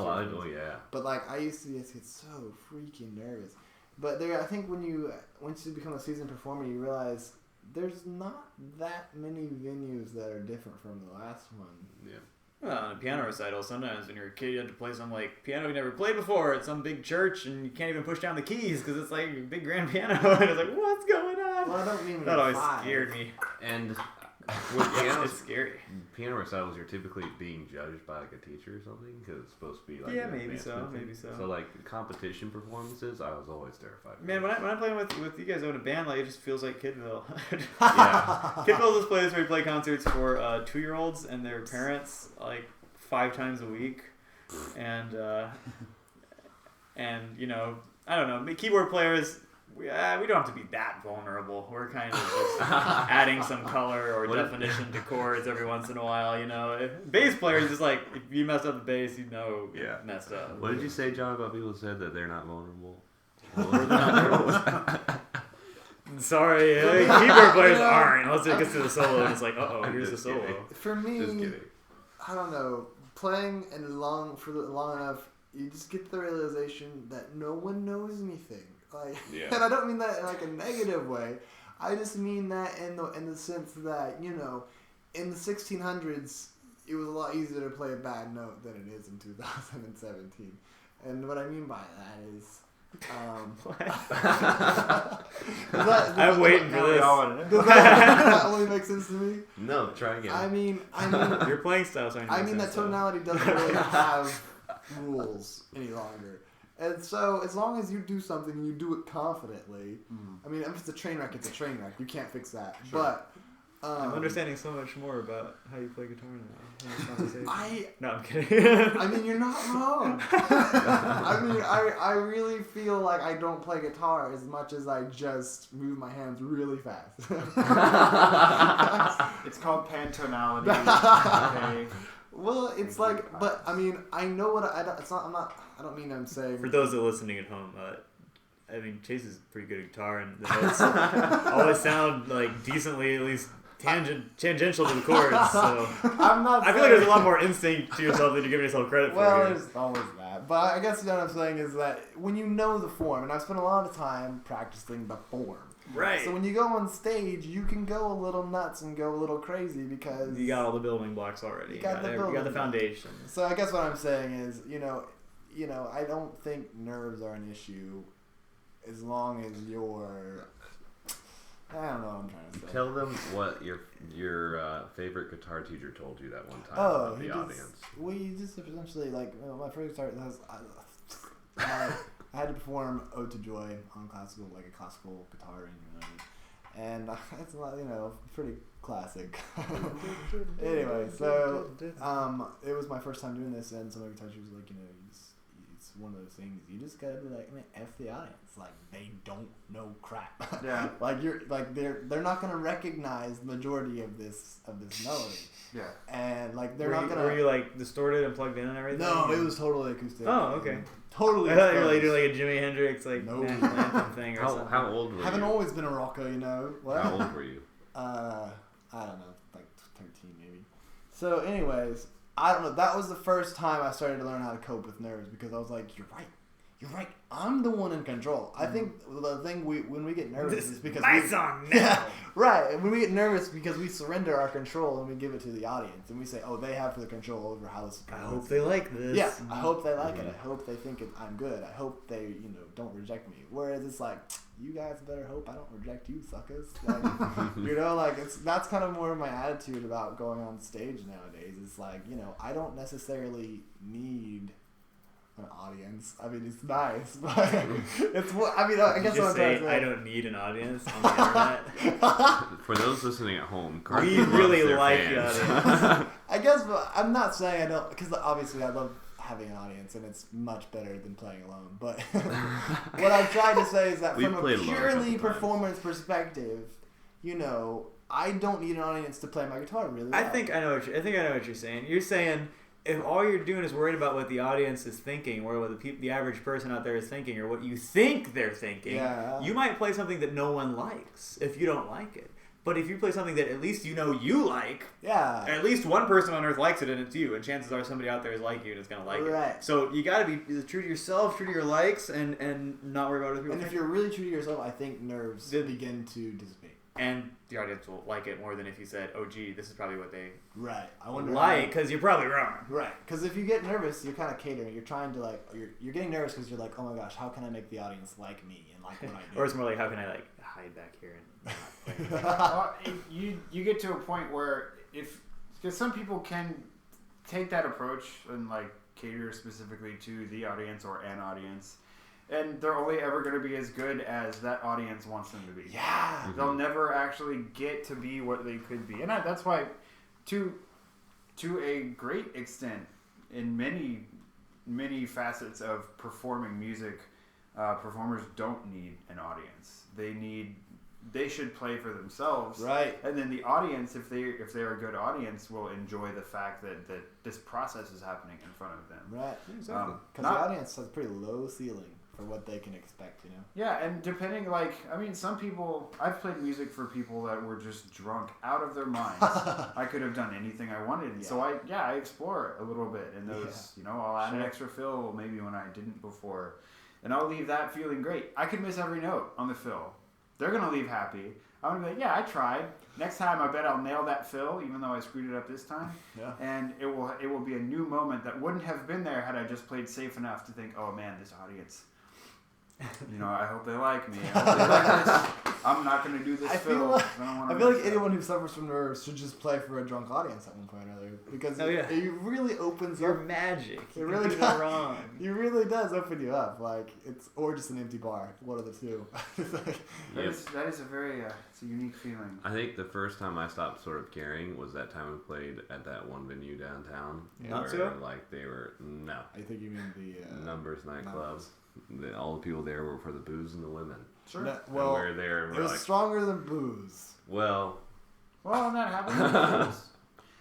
Yeah. But like I used to just get so freaking nervous. But I think once you become a seasoned performer, you realize there's not that many venues that are different from the last one. Yeah. Well, on a piano recital, sometimes when you're a kid, you have to play some piano you never played before at some big church, and you can't even push down the keys because it's like a big grand piano, and it's like, what's going on? Well, I don't mean that always five. scared me. And with It's scary. piano recitals, you're typically being judged by a teacher or something because it's supposed to be an maybe so, advancement thing. maybe so. So competition performances, I was always terrified. Man, when I'm playing with you guys in a band, it just feels like Kidville. Yeah. Kidville's this place where we play concerts for 2-year-olds and their parents 5 times a week, and I don't know. Keyboard players, we don't have to be that vulnerable. We're kind of just adding some color or definition to chords every once in a while. Bass players just if you mess up the bass, you messed up. What did you say, John, about people who said that they're not vulnerable? Sorry, keyboard players aren't. Unless it gets to the solo, and it's here's the solo. For me, Just kidding. I don't know. playing and long enough, you just get the realization that no one knows anything. Like, Yeah. and I don't mean that in like a negative way. I just mean that in the sense that, you know, in the 1600s, it was a lot easier to play a bad note than it is in 2017. And what I mean by that is, I'm waiting for this. Does that only make sense to me? No, try again. I mean, Your playing styles aren't. I mean that tonality doesn't really have rules any longer. And so, as long as you do something and you do it confidently, I mean, if it's a train wreck, it's a train wreck. You can't fix that. Sure. But I'm understanding so much more about how you play guitar now. No, I'm kidding. I mean, you're not wrong. I mean, I really feel like I don't play guitar as much as I just move my hands really fast. It's called pantonality. Okay. Well, it's like, but I mean, I know what I don't. It's not. I'm not. I don't mean I'm saying. For those that are listening at home, I mean, Chase is pretty good at guitar, and the notes always sound like decently, at least tangential to the chords. So I'm not. I feel like there's a lot more instinct to yourself than you're giving yourself credit for. Well, Here. there's always that. But I guess what I'm saying is that when you know the form, and I've spent a lot of time practicing the form. Right. So when you go on stage, you can go a little nuts and go a little crazy because You got all the building blocks already. You got the foundation. So I guess what I'm saying is, you know, I don't think nerves are an issue as long as you're. I don't know what I'm trying to say. Tell them what your favorite guitar teacher told you that one time about the audience. Well, you just essentially, like, my first guitar, I had to perform Ode to Joy on classical, like a classical guitar arrangement. And it's a lot, pretty classic. Anyway, so it was my first time doing this, and some of the guitar teachers were like, it's one of those things. You just gotta be like, man, F the audience. Like, they don't know crap. Yeah. They're not gonna recognize the majority of this melody. Yeah. And like they're were not you, gonna. Were you like distorted and plugged in and everything? No, it was totally acoustic. Oh, okay. Totally. I thought you were like doing like a Jimi Hendrix No. national anthem thing or something. How old were Haven't you? always been a rocker, What? How old were you? I don't know, like 13 maybe. So, anyways, I don't know. That was the first time I started to learn how to cope with nerves because I was like, you're right. I'm the one in control. I think the thing when we get nervous is because my song now. Yeah, right. When we get nervous because we surrender our control and we give it to the audience and we say, oh, they have the control over how this is I going. hope they like this. Yeah, I hope they like it. I hope they think I'm good. I hope they, don't reject me. Whereas it's like, you guys better hope I don't reject you, suckers. Like, that's kind of more of my attitude about going on stage nowadays. It's like, I don't necessarily need an audience. I mean, it's nice, but it's what I mean. I guess what I'm trying to say. I don't need an audience on the internet. For those listening at home, we really like the audience. I guess, but I'm not saying I don't, because obviously I love having an audience, and it's much better than playing alone. But what I'm trying to say is that from a purely performance perspective, I don't need an audience to play my guitar really well. I think I know what you're saying. You're saying if all you're doing is worried about what the audience is thinking, or what the average person out there is thinking, or what you think they're thinking, you might play something that no one likes if you don't like it. But if you play something that at least you like, at least one person on earth likes it, and it's you, and chances are somebody out there is like you and is going to like it. So you got to be true to yourself, true to your likes, and not worry about other people. And if you're really true to yourself, I think nerves begin to dissipate. And the audience will like it more than if you said, "Oh, gee, this is probably what they I wonder because you're probably wrong." Right, because if you get nervous, you're kind of catering. You're trying to you're getting nervous because you're like, "Oh my gosh, how can I make the audience like me and like what I do?" Or it's more like, "How can I hide back here and not play?" Well, you get to a point where because some people can take that approach and cater specifically to the audience or an audience. And they're only ever going to be as good as that audience wants them to be. Yeah. Mm-hmm. They'll never actually get to be what they could be. And that's why, to a great extent, in many, many facets of performing music, performers don't need an audience. They should play for themselves. Right. And then the audience, if they're a good audience, will enjoy the fact that this process is happening in front of them. Right. Exactly. Because the audience has a pretty low ceiling for what they can expect, you know? Yeah, and depending, like, I mean, some people, I've played music for people that were just drunk out of their minds. I could have done anything I wanted. And so I explore a little bit. And those, you know, I'll add an extra fill maybe when I didn't before. And I'll leave that feeling great. I could miss every note on the fill. They're going to leave happy. I'm going to be like, yeah, I tried. Next time, I bet I'll nail that fill, even though I screwed it up this time. Yeah. And it will be a new moment that wouldn't have been there had I just played safe enough to think, oh man, this audience, you know, I hope they like me. I hope they like this. I'm not going to do this fill. I feel like anyone who suffers from nerves should just play for a drunk audience at one point or another, because it really opens You're up. magic. It really does does. wrong. It really does open you up, like or just an empty bar. One of the two. That is a very it's a unique feeling. I think the first time I stopped sort of caring was that time we played at that one venue downtown. Not where, so? like, they were, no. I think you mean the Numbers nightclub. Numbers. All the people there were for the booze and the women. Sure. No, And well, we're there and it we're was like, stronger than booze. well, Well, and that happens.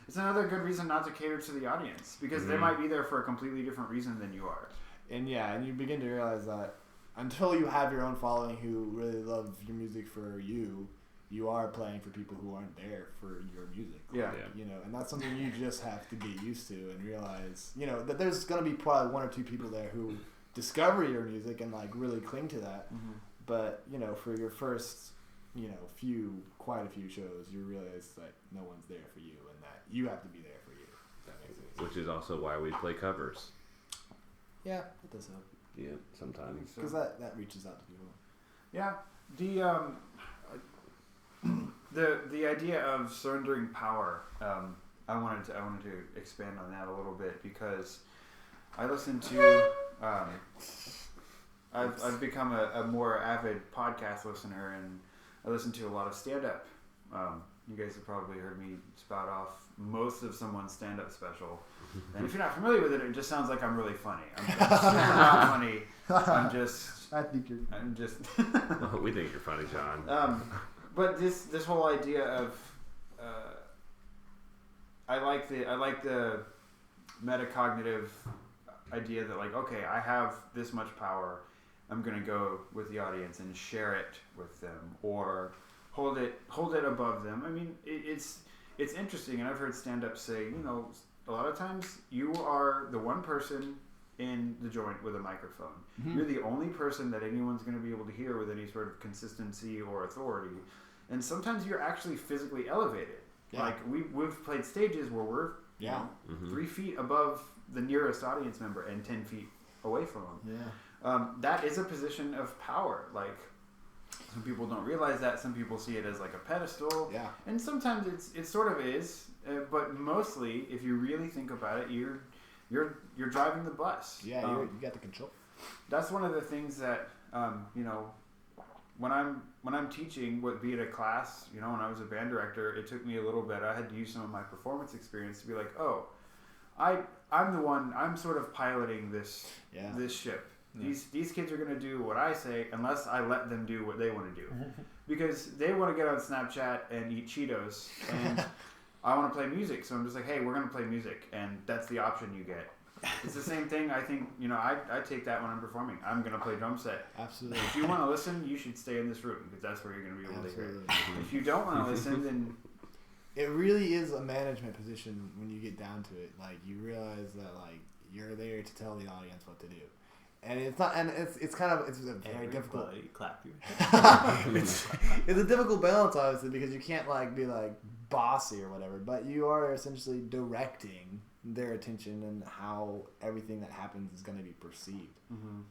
It's another good reason not to cater to the audience, because they might be there for a completely different reason than you are. And you begin to realize that until you have your own following who really love your music for you, you are playing for people who aren't there for your music. Yeah. You know, and that's something you just have to be used to and realize, you know, that there's going to be probably one or two people there who discover your music and like really cling to that. Mm-hmm. But, you know, for your first, you know, quite a few shows, you realize that no one's there for you and that you have to be there for you. If that makes sense. which is also why we play covers. Yeah, it does help. Yeah, sometimes. Because that reaches out to people. Yeah. The idea of surrendering power, I wanted to expand on that a little bit, because I listen to I've become a more avid podcast listener, and I listen to a lot of stand-up. You guys have probably heard me spout off most of someone's stand-up special. And if you're not familiar with it, it just sounds like I'm really funny. I'm super not funny. I think you're... I'm just... Oh, we think you're funny, John. But this whole idea of... I like the metacognitive idea that, like, okay, I have this much power. I'm going to go with the audience and share it with them, or hold it above them. I mean, it's interesting, and I've heard stand-up say, you know, a lot of times you are the one person in the joint with a microphone. Mm-hmm. You're the only person that anyone's going to be able to hear with any sort of consistency or authority. And sometimes you're actually physically elevated. Yeah. Like, we've played stages where we're you know, 3 feet above the nearest audience member and 10 feet away from them. Yeah. That is a position of power. Like, some people don't realize that. Some people see it as like a pedestal. Yeah. And sometimes it sort of is. But mostly, if you really think about it, you're driving the bus. Yeah, you got the control. That's one of the things that you know, when I'm teaching, be it a class, you know, when I was a band director, it took me a little bit. I had to use some of my performance experience to be like, oh, I'm the one. I'm sort of piloting this ship. Yeah. These kids are going to do what I say unless I let them do what they want to do, because they want to get on Snapchat and eat Cheetos, and I want to play music. So I'm just like, hey, we're going to play music, and that's the option you get. It's the same thing. I think, you know, I take that when I'm performing. I'm going to play drum set. Absolutely. If you want to listen, you should stay in this room, because that's where you're going to be able to hear it. If you don't want to listen, then... It really is a management position when you get down to it. Like, you realize that, like, you're there to tell the audience what to do. And it's not, and it's a very difficult. Clap you. It's a difficult balance, obviously, because you can't like be like bossy or whatever, but you are essentially directing their attention and how everything that happens is going to be perceived. Mm-hmm.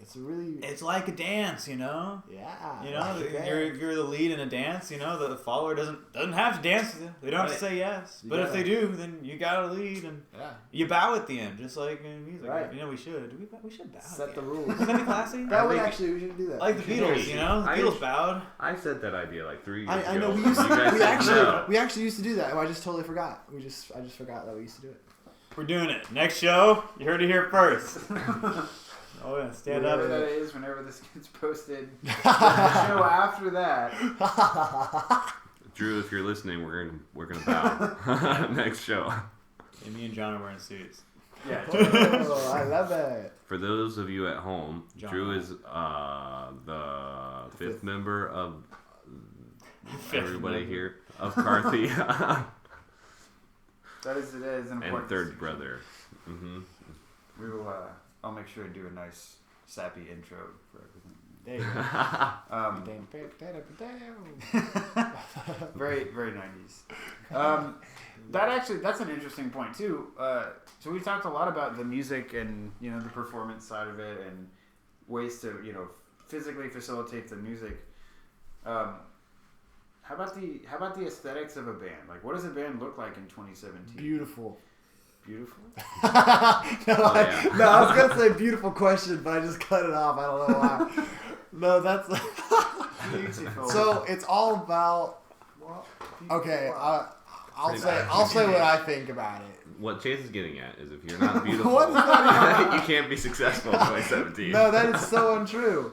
It's like a dance, you know. Yeah. You know, if you're the lead in a dance, you know, the follower doesn't have to dance with you. They don't have to say yes. But if they do, then you gotta lead, and you bow at the end, just like in music. Right. You know, we should bow. Set the rules. Wouldn't that be classy? We should do that. Like the Beatles, you know, the Beatles bowed. I said that idea like 3 years ago. I know we actually used to do that. I just totally forgot. I just forgot that we used to do it. We're doing it. Next show, you heard it here first. Oh yeah, stand up. Whatever that is, whenever this gets posted, the show after that. Drew, if you're listening, we're gonna bow next show. And me and John are wearing suits. Yeah. Oh, I love it. For those of you at home, John. Drew is the fifth member of everybody here of Carthy. That is an important And third distinction. brother. Mm-hmm. We will. I'll make sure to do a nice sappy intro for everything. There you go. Very, very 90s. That's an interesting point too. So we talked a lot about the music and the performance side of it and ways to physically facilitate the music. How about the aesthetics of a band? Like, what does a band look like in 2017? Beautiful. Beautiful. No, I was gonna say beautiful question, but I just cut it off. I don't know why. No, that's Beautiful. so. It's all about. Okay, I'll say what I think about it. What Chase is getting at is if you're not beautiful, What is that? you can't be succceable in 2017. No, that is so untrue.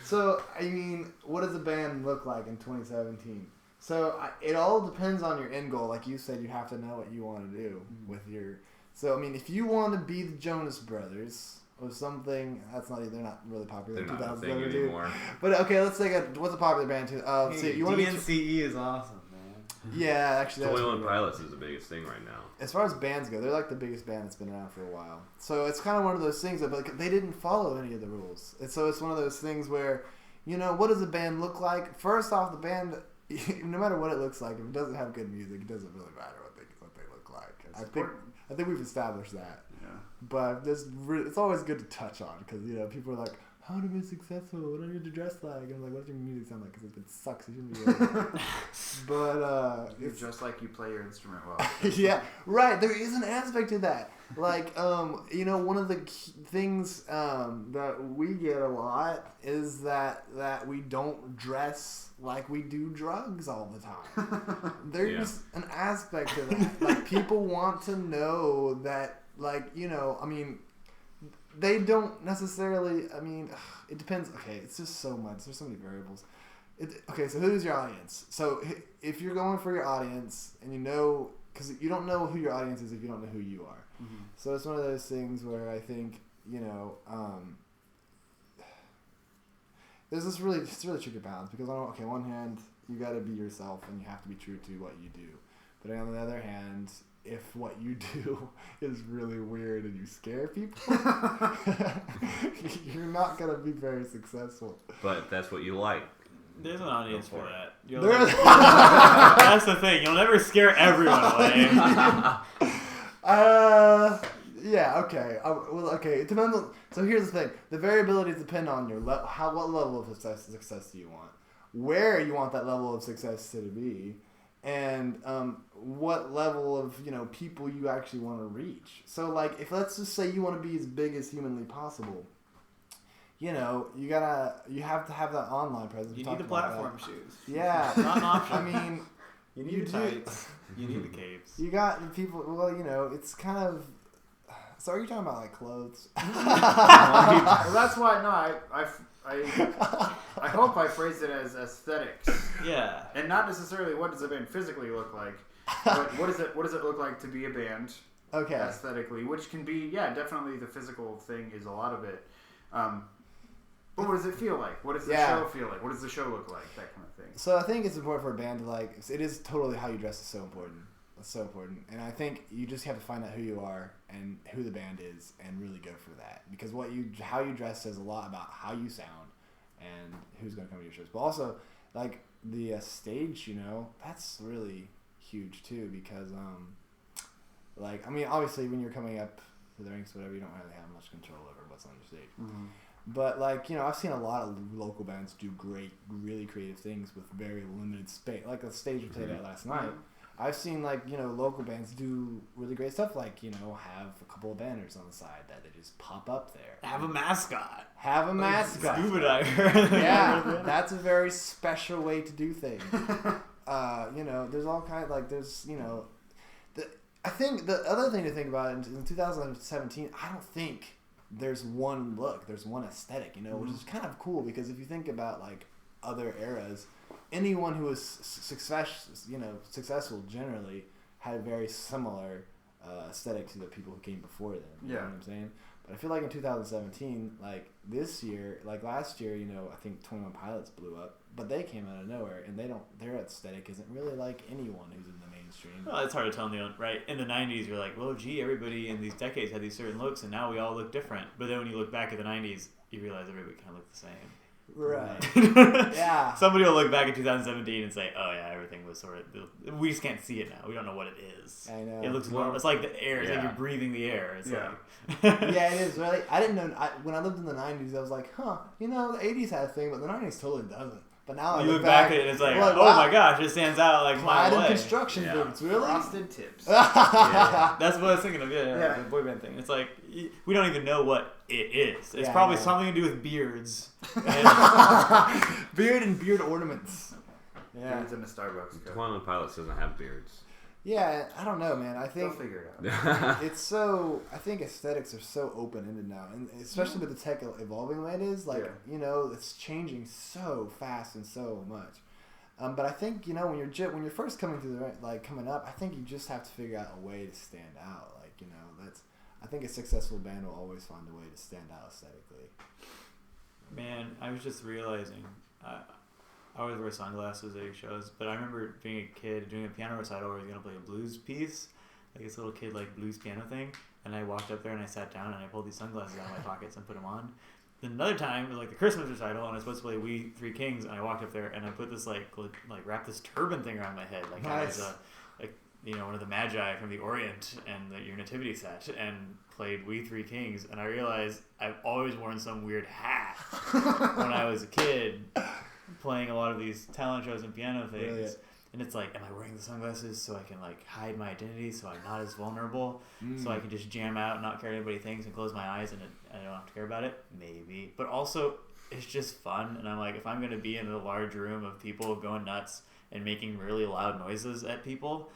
So I mean, what does a band look like in 2017? So it all depends on your end goal. Like you said, you have to know what you want to do with your. So I mean, if you want to be the Jonas Brothers or something, they're not really popular. They're in not a 2017. thing anymore. But okay, let's take what's a popular band too. See, you want to be. DNCE is awesome, man. Yeah, actually, that's 21 pretty good. Pilots is the biggest thing right now. As far as bands go, they're like the biggest band that's been around for a while. So it's kind of one of those things that like, they didn't follow any of the rules. And so it's one of those things where, what does a band look like? First off, the band, no matter what it looks like, if it doesn't have good music, it doesn't really matter what they look like. I think we've established that. Yeah. But it's always good to touch on because, people are like, how to be successful? What do I need to dress like? And I'm like, what does your music sound like? Because if it sucks, you shouldn't be doing it. But You're just like you play your instrument well. yeah, right. There is an aspect to that. Like, one of the things that we get a lot is that we don't dress like we do drugs all the time. There's an aspect to that. Like, people want to know that, like, I mean, they don't necessarily, I mean, it depends. Okay, it's just so much. There's so many variables. Okay, so who's your audience? So if you're going for your audience and because you don't know who your audience is if you don't know who you are. Mm-hmm. So it's one of those things where I think, there's this it's really tricky balance because on one hand, you got to be yourself and you have to be true to what you do. But on the other hand, if what you do is really weird and you scare people, you're not going to be very successful. But that's what you like. There's an audience for that. That's That's the thing. You'll never scare everyone away. Yeah, okay. Okay. It depends on, so here's the thing. The variabilities depend on your what level of success do you want, where you want that level of success to be, and what level of people you actually want to reach. So like, if let's just say you want to be as big as humanly possible, you have to have that online presence. You need the platform shoes. Yeah, It's not an option. I mean, You need the tights. You need the capes. you got the people. Well, it's kind of. So are you talking about like clothes? Well, that's why. No, I hope I phrased it as aesthetics, Yeah. and not necessarily what does a band physically look like, but what does it look like to be a band Okay. aesthetically, which can be definitely the physical thing is a lot of it. But what does it feel like? What does the show feel like? What does the show look like? That kind of thing. So I think it's important for a band to it is totally how you dress is so important. It's so important. And I think you just have to find out who you are and who the band is and really go for that. Because how you dress says a lot about how you sound and who's going to come to your shows. But also, like, the stage, that's really huge too because, obviously when you're coming up to the ranks, whatever, you don't really have much control over what's on your stage. Mm-hmm. But, I've seen a lot of local bands do great, really creative things with very limited space. Like the stage we played at last night. I've seen, local bands do really great stuff, have a couple of banners on the side that they just pop up there. Have a mascot. Have a mascot. Scuba diver. Yeah, that's a very special way to do things. There's all kinds, I think the other thing to think about in 2017, I don't think there's one look, there's one aesthetic, which is kind of cool because if you think about other eras, anyone who was successful generally had a very similar aesthetic to the people who came before them. You Yeah. know what I'm saying? But I feel like in 2017, like this year, like last year, you know, I think 21 Pilots blew up, but they came out of nowhere, and their aesthetic isn't really like anyone who's in the mainstream. Well, it's hard to tell right? In the 90s, you're like, well, gee, everybody in these decades had these certain looks, and now we all look different. But then when you look back at the 90s, you realize everybody kind of looked the same. Right. Yeah. Somebody will look back at 2017 and say, oh, yeah, everything was sort of... We just can't see it now. We don't know what it is. I know. It looks normal. It's like the air. It's like Yeah. you're breathing the air. It's Yeah. like... Yeah, it is. Really, I didn't know. When I lived in the 90s, I was like, huh, you know, the 80s had a thing, but the 90s totally doesn't. But now I You look back at it and it's like, oh wow, my gosh, it stands out like my plaid and way. construction Yeah. boots, really? Frosted tips. Yeah, that's what I was thinking of. Yeah. The boy band thing. It's like we don't even know what it is. It's Yeah, probably I know. something to do with beards. And- Beard and beard ornaments. Yeah. It's in a Starbucks cup. 21 Pilots doesn't have beards. Yeah, I don't know, man. I They'll think figure it out. it's so. I think aesthetics are so open ended now, and especially with the tech evolving the way it is. Like you know, it's changing so fast and so much. But I think you know when you're first coming to coming up, I think you just have to figure out a way to stand out. Like you know, I think a successful band will always find a way to stand out aesthetically. Man, I was just realizing, I always wear sunglasses at your shows, but I remember being a kid doing a piano recital where I was going to play a blues piece, like this little kid like blues piano thing, and I walked up there and I sat down and I pulled these sunglasses out of my pockets and put them on. Then another time, it was like the Christmas recital, and I was supposed to play We Three Kings, and I walked up there and I put this like wrapped this turban thing around my head, like I was one of the Magi from the Orient and your nativity set, and played We Three Kings, and I realized I've always worn some weird hat when I was a kid, playing a lot of these talent shows and piano things. Brilliant. And it's like, am I wearing the sunglasses so I can like hide my identity, so I'm not as vulnerable, so I can just jam out and not care what anybody thinks and close my eyes and I don't have to care about it? Maybe. But also, it's just fun, and I'm like, if I'm going to be in a large room of people going nuts and making really loud noises at people,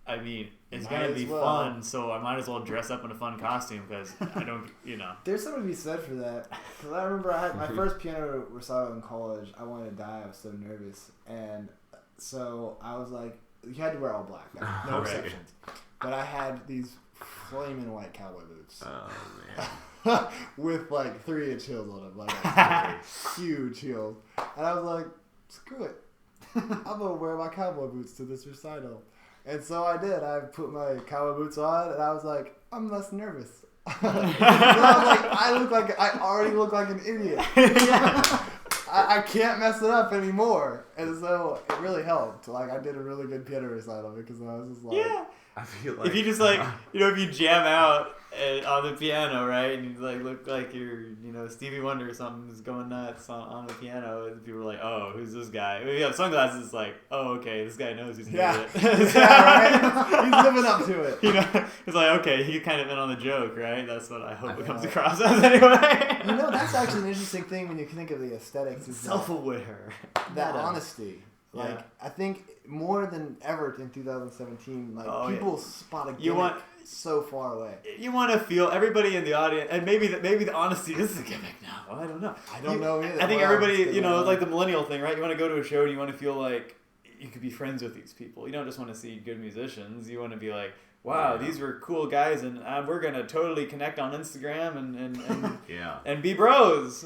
I mean, it's Might going to as be well. fun, so I might as well dress up in a fun costume because I don't, There's something to be said for that. Because I remember I had my first piano recital in college. I wanted to die. I was so nervous. And so I was like, you had to wear all black. No Right. exceptions. But I had these flaming white cowboy boots. Oh, man. With like 3-inch heels on them. Like huge heels. And I was like, screw it. I'm going to wear my cowboy boots to this recital. And so I did. I put my cowboy boots on, and I was like, I'm less nervous. I already look like an idiot. I can't mess it up anymore. And so it really helped. Like, I did a really good piano recital because I was just like... Yeah. I feel like If you just like, if you jam out on the piano, right, and you like look like you're, Stevie Wonder or something is going nuts on the piano, and people are like, oh, who's this guy? If you have sunglasses, it's like, oh, okay, this guy knows he's an idiot. Right? He's living up to it. It's like, okay, he kind of in on the joke, right? That's what I hope it comes across as anyway. That's actually an interesting thing when you think of the aesthetics. Is Self-aware. that honesty. Like, Yeah. I think more than ever in 2017, like people spot a gimmick You want- so far away. You want to feel everybody in the audience, and maybe the honesty is a gimmick now. I don't know. I don't know either. I think Well, everybody, it's gonna- like the millennial thing, right? You want to go to a show and you want to feel like you could be friends with these people. You don't just want to see good musicians. You want to be like, wow, these were cool guys, and we're gonna totally connect on Instagram and yeah. and be bros.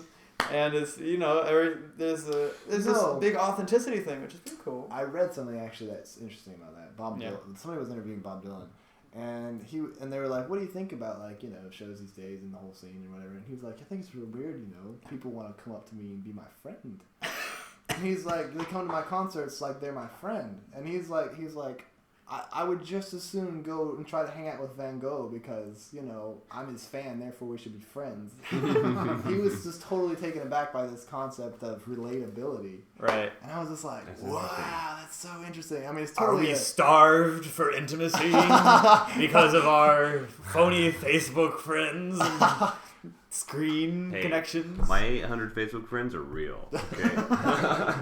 And it's there's this big authenticity thing, which is pretty cool. I read something actually that's interesting about that. Bob Yeah. Dylan. Somebody was interviewing Bob Dylan, and they were like, "What do you think about shows these days and the whole scene and whatever?" And he was like, "I think it's real weird. People want to come up to me and be my friend." And he's like, "They come to my concerts like they're my friend." And he's like, I would just as soon go and try to hang out with Van Gogh because, I'm his fan, therefore we should be friends. He was just totally taken aback by this concept of relatability. Right. And I was just like, That's wow, that's so interesting. I mean, it's Are totally... we starved for intimacy because of our phony Facebook friends and screen connections? My 800 Facebook friends are real. Okay.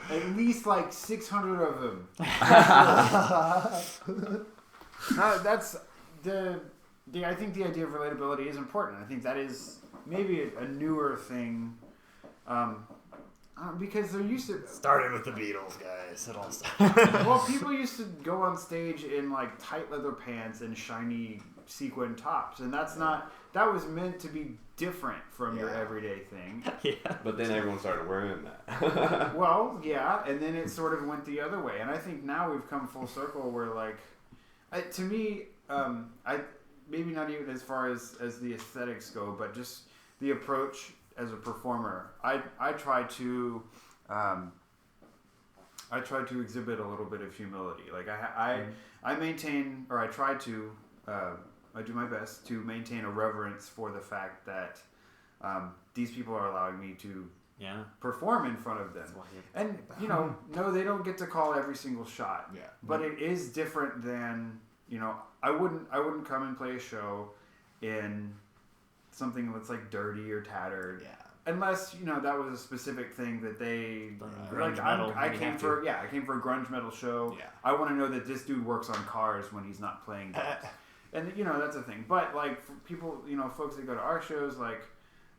At least like 600 of them. That's I think the idea of relatability is important. I think that is maybe a newer thing. I Because they're used to. Started with the Beatles, guys. It all started. Well, people used to go on stage in like tight leather pants and shiny sequin tops, and that's not. That was meant to be different from your everyday thing. Yeah. But then everyone started wearing that. Well, yeah, and then it sort of went the other way, and I think now we've come full circle where, like, to me, I maybe not even as far as the aesthetics go, but just the approach as a performer. I try to exhibit a little bit of humility. Like I maintain, or I try to. I do my best to maintain a reverence for the fact that these people are allowing me to perform in front of them. And, no, they don't get to call every single shot. Yeah. But it is different than, I wouldn't come and play a show in something that's like dirty or tattered. Yeah. Unless, that was a specific thing that they Grunge like. metal, I you came have for I came for a grunge metal show. Yeah. I want to know that this dude works on cars when he's not playing drums. And, that's a thing. But, like, for people, folks that go to our shows, like,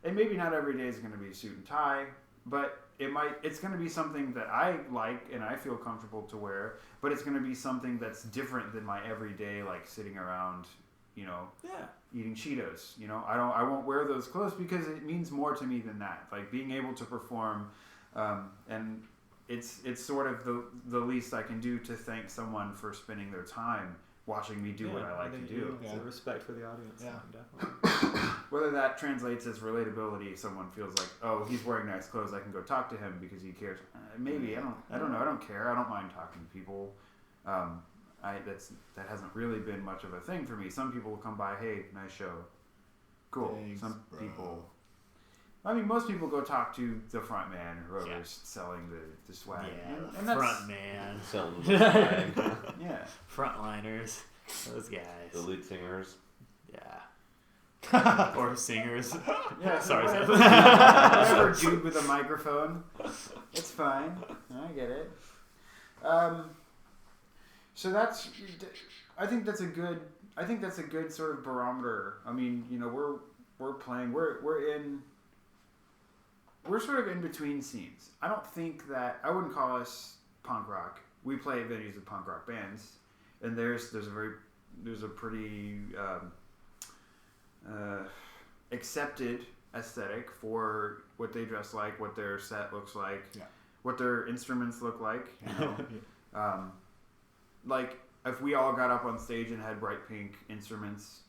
and maybe not every day is going to be suit and tie, but it's going to be something that I like and I feel comfortable to wear, but it's going to be something that's different than my everyday, like, sitting around, eating Cheetos. I won't wear those clothes because it means more to me than that. Like, being able to perform, and it's sort of the least I can do to thank someone for spending their time watching me do what I like to do. It's a respect for the audience. Yeah. Definitely. Whether that translates as relatability, someone feels like, oh, he's wearing nice clothes, I can go talk to him because he cares. Maybe I don't know. I don't care. I don't mind talking to people. That hasn't really been much of a thing for me. Some people will come by, hey, nice show, cool. Thanks, Some bro. people. I mean, most people go talk to the front man or whoever's selling the swag. Yeah, and the that's, front man. Selling the swag. yeah. Frontliners. Those guys. The lead singers. Yeah. Or singers. Yeah, Sorry, Seth. whatever dude with a microphone. It's fine. I get it. So that's. I think that's a good sort of barometer. I mean, we're playing. We're sort of in between scenes. I don't think that I wouldn't call us punk rock. We play at venues with punk rock bands, and there's a pretty accepted aesthetic for what they dress like, what their set looks like, what their instruments look like. Like if we all got up on stage and had bright pink instruments,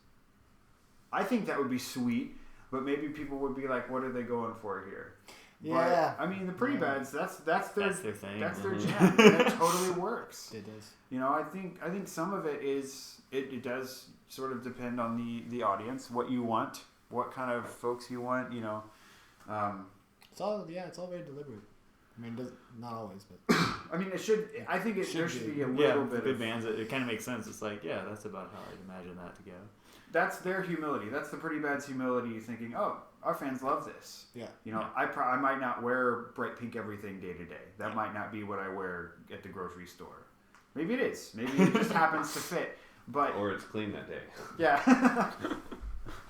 I think that would be sweet. But maybe people would be like, "What are they going for here?" Yeah. But, I mean, the Pretty Bads. That's their thing. That's their jam. And it totally works. It does. I think some of it is it does sort of depend on the audience, what you want, what kind of folks you want. It's all very deliberate. I mean, not always, but I mean, it should. I think there should be a Yeah, little bit good of bands. It kind of makes sense. It's like, yeah, that's about how I'd imagine that to go. That's their humility. That's the Pretty Bad's humility, thinking, oh, our fans love this. yeah. I might not wear bright pink everything day to day. That might not be what I wear at the grocery store. Maybe it is. Maybe it just happens to fit. But Or it's clean that day. yeah,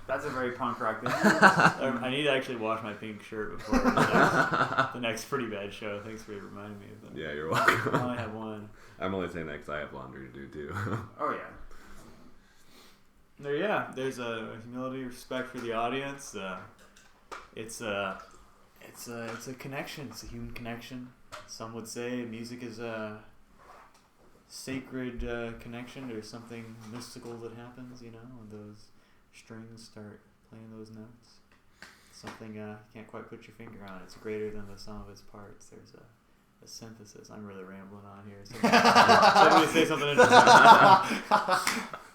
that's a very punk rock thing. I need to actually wash my pink shirt before the next Pretty Bad show. Thanks for reminding me of that. Yeah, you're welcome. I only have one. I'm only saying that because I have laundry to do too. Oh yeah. There's a humility, respect for the audience. It's a connection. It's a human connection. Some would say music is a sacred connection. There's something mystical that happens, when those strings start playing those notes. Something you can't quite put your finger on. It's greater than the sum of its parts. There's a synthesis. I'm really rambling on here. Somebody say something interesting.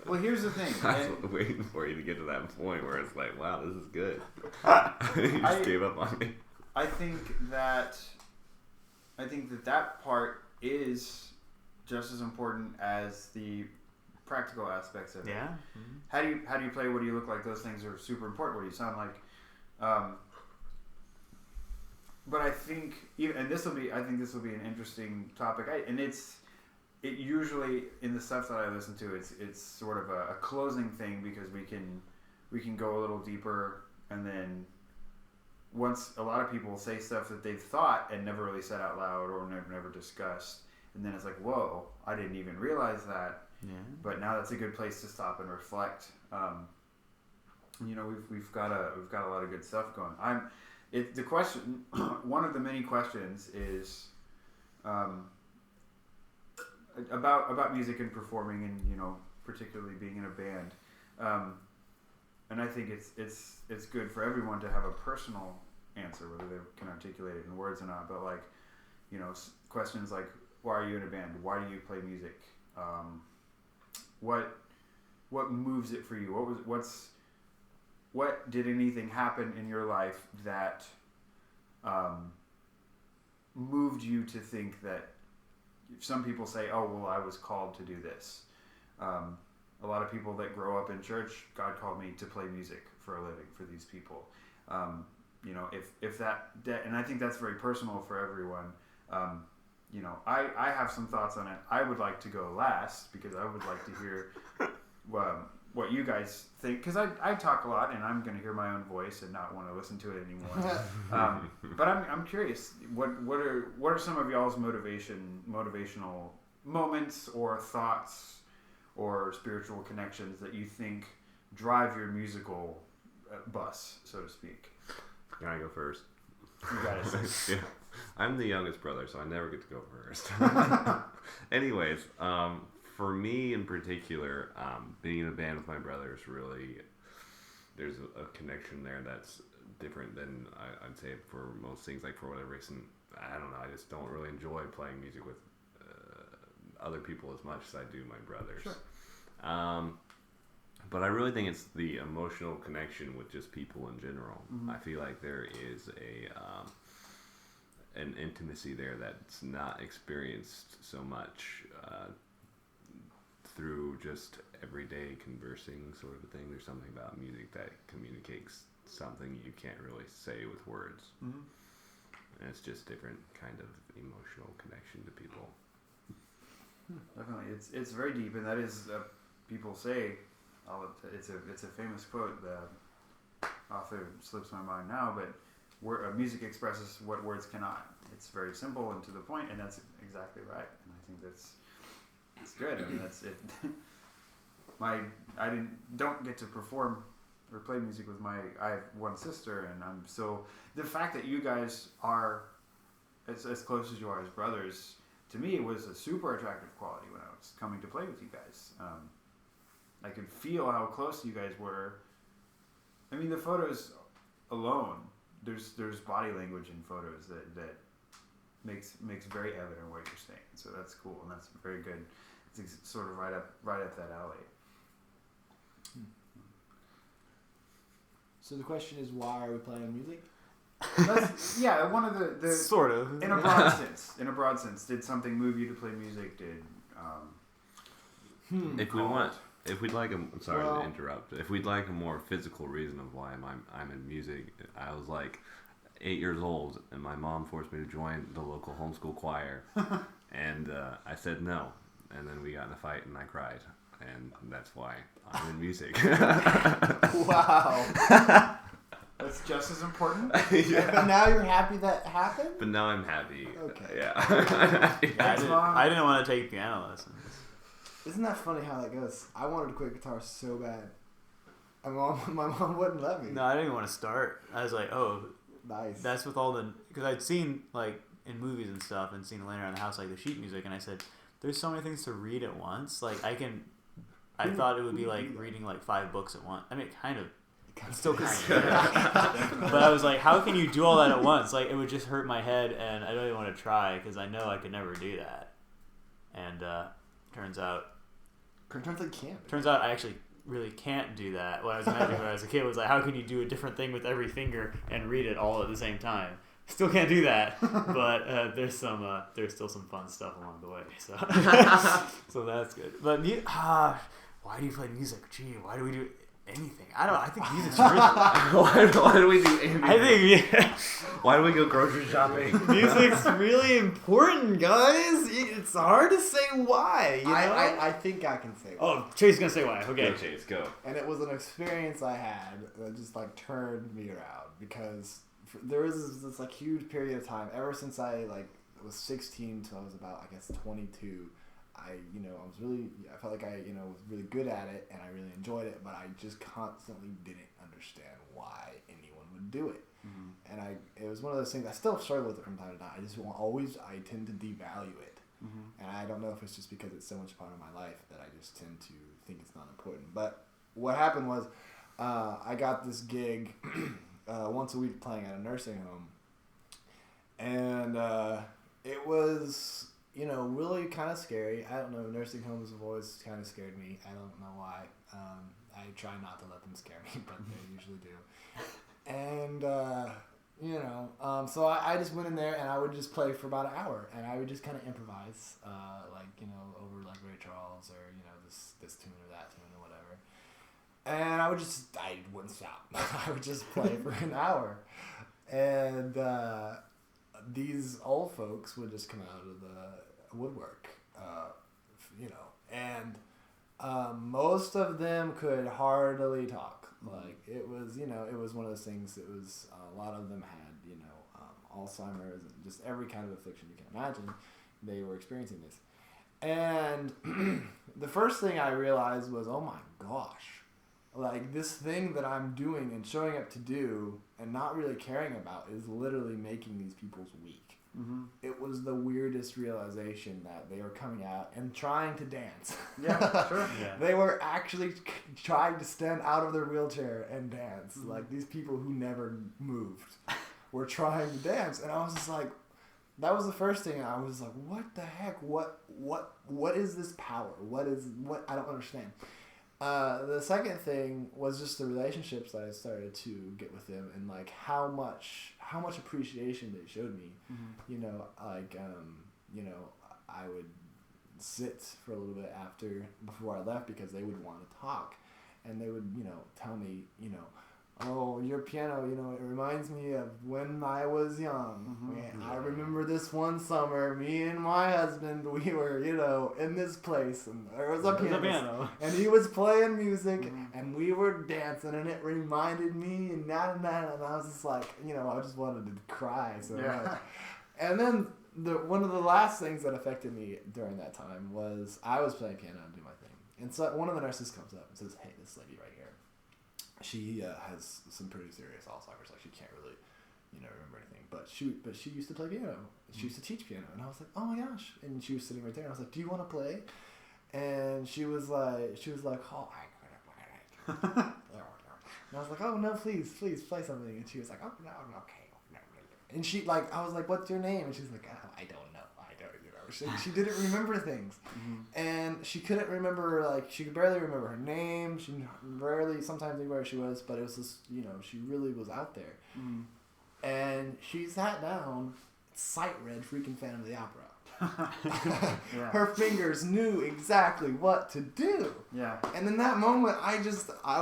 Well, here's the thing. I was waiting for you to get to that point where it's like, wow, this is good. You I just gave up on me. I think that part is just as important as the practical aspects of it. Yeah. Mm-hmm. How do you play? What do you look like? Those things are super important. What do you sound like? But I think this will be an interesting topic. It usually in the stuff that I listen to, it's sort of a closing thing because we can go a little deeper and then once a lot of people say stuff that they've thought and never really said out loud or never discussed, and then it's like, whoa, I didn't even realize that. Yeah. But now that's a good place to stop and reflect. We've got a lot of good stuff going. The question, one of the many questions is about music and performing, and particularly being in a band. And I think it's good for everyone to have a personal answer, whether they can articulate it in words or not. But questions like, why are you in a band? Why do you play music? What moves it for you? What did anything happen in your life that moved you to think that? Some people say, oh, well, I was called to do this. A lot of people that grow up in church, God called me to play music for a living for these people. If that, and I think that's very personal for everyone. I have some thoughts on it. I would like to go last because I would like to hear what you guys think, because I talk a lot and I'm going to hear my own voice and not want to listen to it anymore. But I'm curious, what are some of y'all's motivational moments or thoughts or spiritual connections that you think drive your musical bus, so to speak? Can I go first? You got it. Yeah. I'm the youngest brother, so I never get to go first. Anyways, for me in particular, being in a band with my brothers, really, there's a connection there that's different than I'd say for most things. Like, for whatever reason, I don't know, I just don't really enjoy playing music with other people as much as I do my brothers. Sure. But I really think it's the emotional connection with just people in general. Mm-hmm. I feel like there is an intimacy there that's not experienced so much through just everyday conversing sort of a thing. There's something about music that communicates something you can't really say with words. Mm-hmm. And it's just different kind of emotional connection to people. Definitely, it's very deep, and that is people say. It's a famous quote. The author slips my mind now, but music expresses what words cannot. It's very simple and to the point, and that's exactly right. And I think it's good. I mean, that's it. I don't get to perform or play music with I have one sister, and I'm so the fact that you guys are as close as you are as brothers, to me, it was a super attractive quality when I was coming to play with you guys. I could feel how close you guys were. I mean, the photos alone, there's body language in photos that makes very evident what you're saying. So that's cool, and that's very good. It's sort of right up that alley. So the question is, why are we playing music? Yeah, one of the sort of in a broad sense. In a broad sense, did something move you to play music? If we'd like I'm sorry to interrupt. If we'd like a more physical reason of why I'm in music, I was like 8 years old, and my mom forced me to join the local homeschool choir, and I said no, and then we got in a fight, and I cried, and that's why I'm in music. Wow. That's just as important. Yeah. But now you're happy that happened? But now I'm happy. Okay. Yeah. I didn't want to take piano lessons. Isn't that funny how that goes? I wanted to quit guitar so bad. My mom wouldn't let me. No, I didn't even want to start. I was like, oh, nice. That's with all the... Because I'd seen, like, in movies and stuff, and seen laying around the house, like, the sheet music, and I said, there's so many things to read at once. Like, I thought it would be, like, reading, like, 5 books at once. I mean, kind of. It's still kind of. But I was like, how can you do all that at once? Like, it would just hurt my head, and I don't even want to try, because I know I could never do that. And turns out I actually really can't do that. What I was imagining when I was a kid was like, how can you do a different thing with every finger and read it all at the same time? Still can't do that, but there's still some fun stuff along the way. So so that's good. But why do you play music? Gee, why do we do anything? I think music's really... why do we do anything? I think, yeah. Why do we go grocery shopping? Music's really important, guys. It's hard to say why, you know? I think I can say why. Oh, Chase is going to say why. Okay. Go, Chase, go. And it was an experience I had that just, like, turned me around. Because there was this like huge period of time ever since I like was 16 till I was about, I guess, 22. I felt like I was really good at it and I really enjoyed it, but I just constantly didn't understand why anyone would do it. Mm-hmm. And it was one of those things, I still struggle with it from time to time. I tend to devalue it. Mm-hmm. And I don't know if it's just because it's so much part of my life that I just tend to think it's not important. But what happened was, I got this gig once a week playing at a nursing home. And it was, really kind of scary. I don't know, nursing homes have always kind of scared me. I don't know why. I try not to let them scare me, but they usually do. And, so I just went in there and I would just play for about an hour and I would just kind of improvise, over like Ray Charles or, this tune or that tune or whatever. And I wouldn't stop. I would just play for an hour. And these old folks would just come out of the woodwork, and most of them could hardly talk. Like, it was one of those things, a lot of them had, Alzheimer's and just every kind of affliction you can imagine. They were experiencing this. And the first thing I realized was, oh my gosh, like, this thing that I'm doing and showing up to do and not really caring about is literally making these people's week. Mm-hmm. It was the weirdest realization that they were coming out and trying to dance. Yeah, sure. Yeah. They were actually trying to stand out of their wheelchair and dance. Mm-hmm. Like, these people who never moved were trying to dance. And I was just like, that was the first thing. I was like, what the heck? What is this power? What I don't understand. The second thing was just the relationships that I started to get with them and like how much appreciation they showed me. Mm-hmm. I would sit for a little bit before I left because they would want to talk and they would, tell me, oh, your piano, it reminds me of when I was young. Mm-hmm. I remember this one summer, me and my husband, we were, in this place, and there was a piano, and he was playing music, mm-hmm. and we were dancing, and it reminded me, and and I was just like, I just wanted to cry so much. And then one of the last things that affected me during that time was I was playing piano and doing my thing, and so one of the nurses comes up and says, hey, this lady right here, she has some pretty serious Alzheimer's. Like, she can't really, remember anything. But she used to play piano. She used to teach piano. And I was like, oh my gosh. And she was sitting right there. And I was like, do you want to play? And she was like, oh, I could play. And I was like, oh no, please play something. And she was like, oh no, okay. And she I was like, what's your name? And she's like, oh, I don't know. She didn't remember things. Mm-hmm. And she couldn't remember, she could barely remember her name. She rarely, sometimes knew where she was, but it was just, she really was out there. Mm-hmm. And she sat down, sight-read freaking Phantom of the Opera. Yeah. Her fingers knew exactly what to do. Yeah. And in that moment, I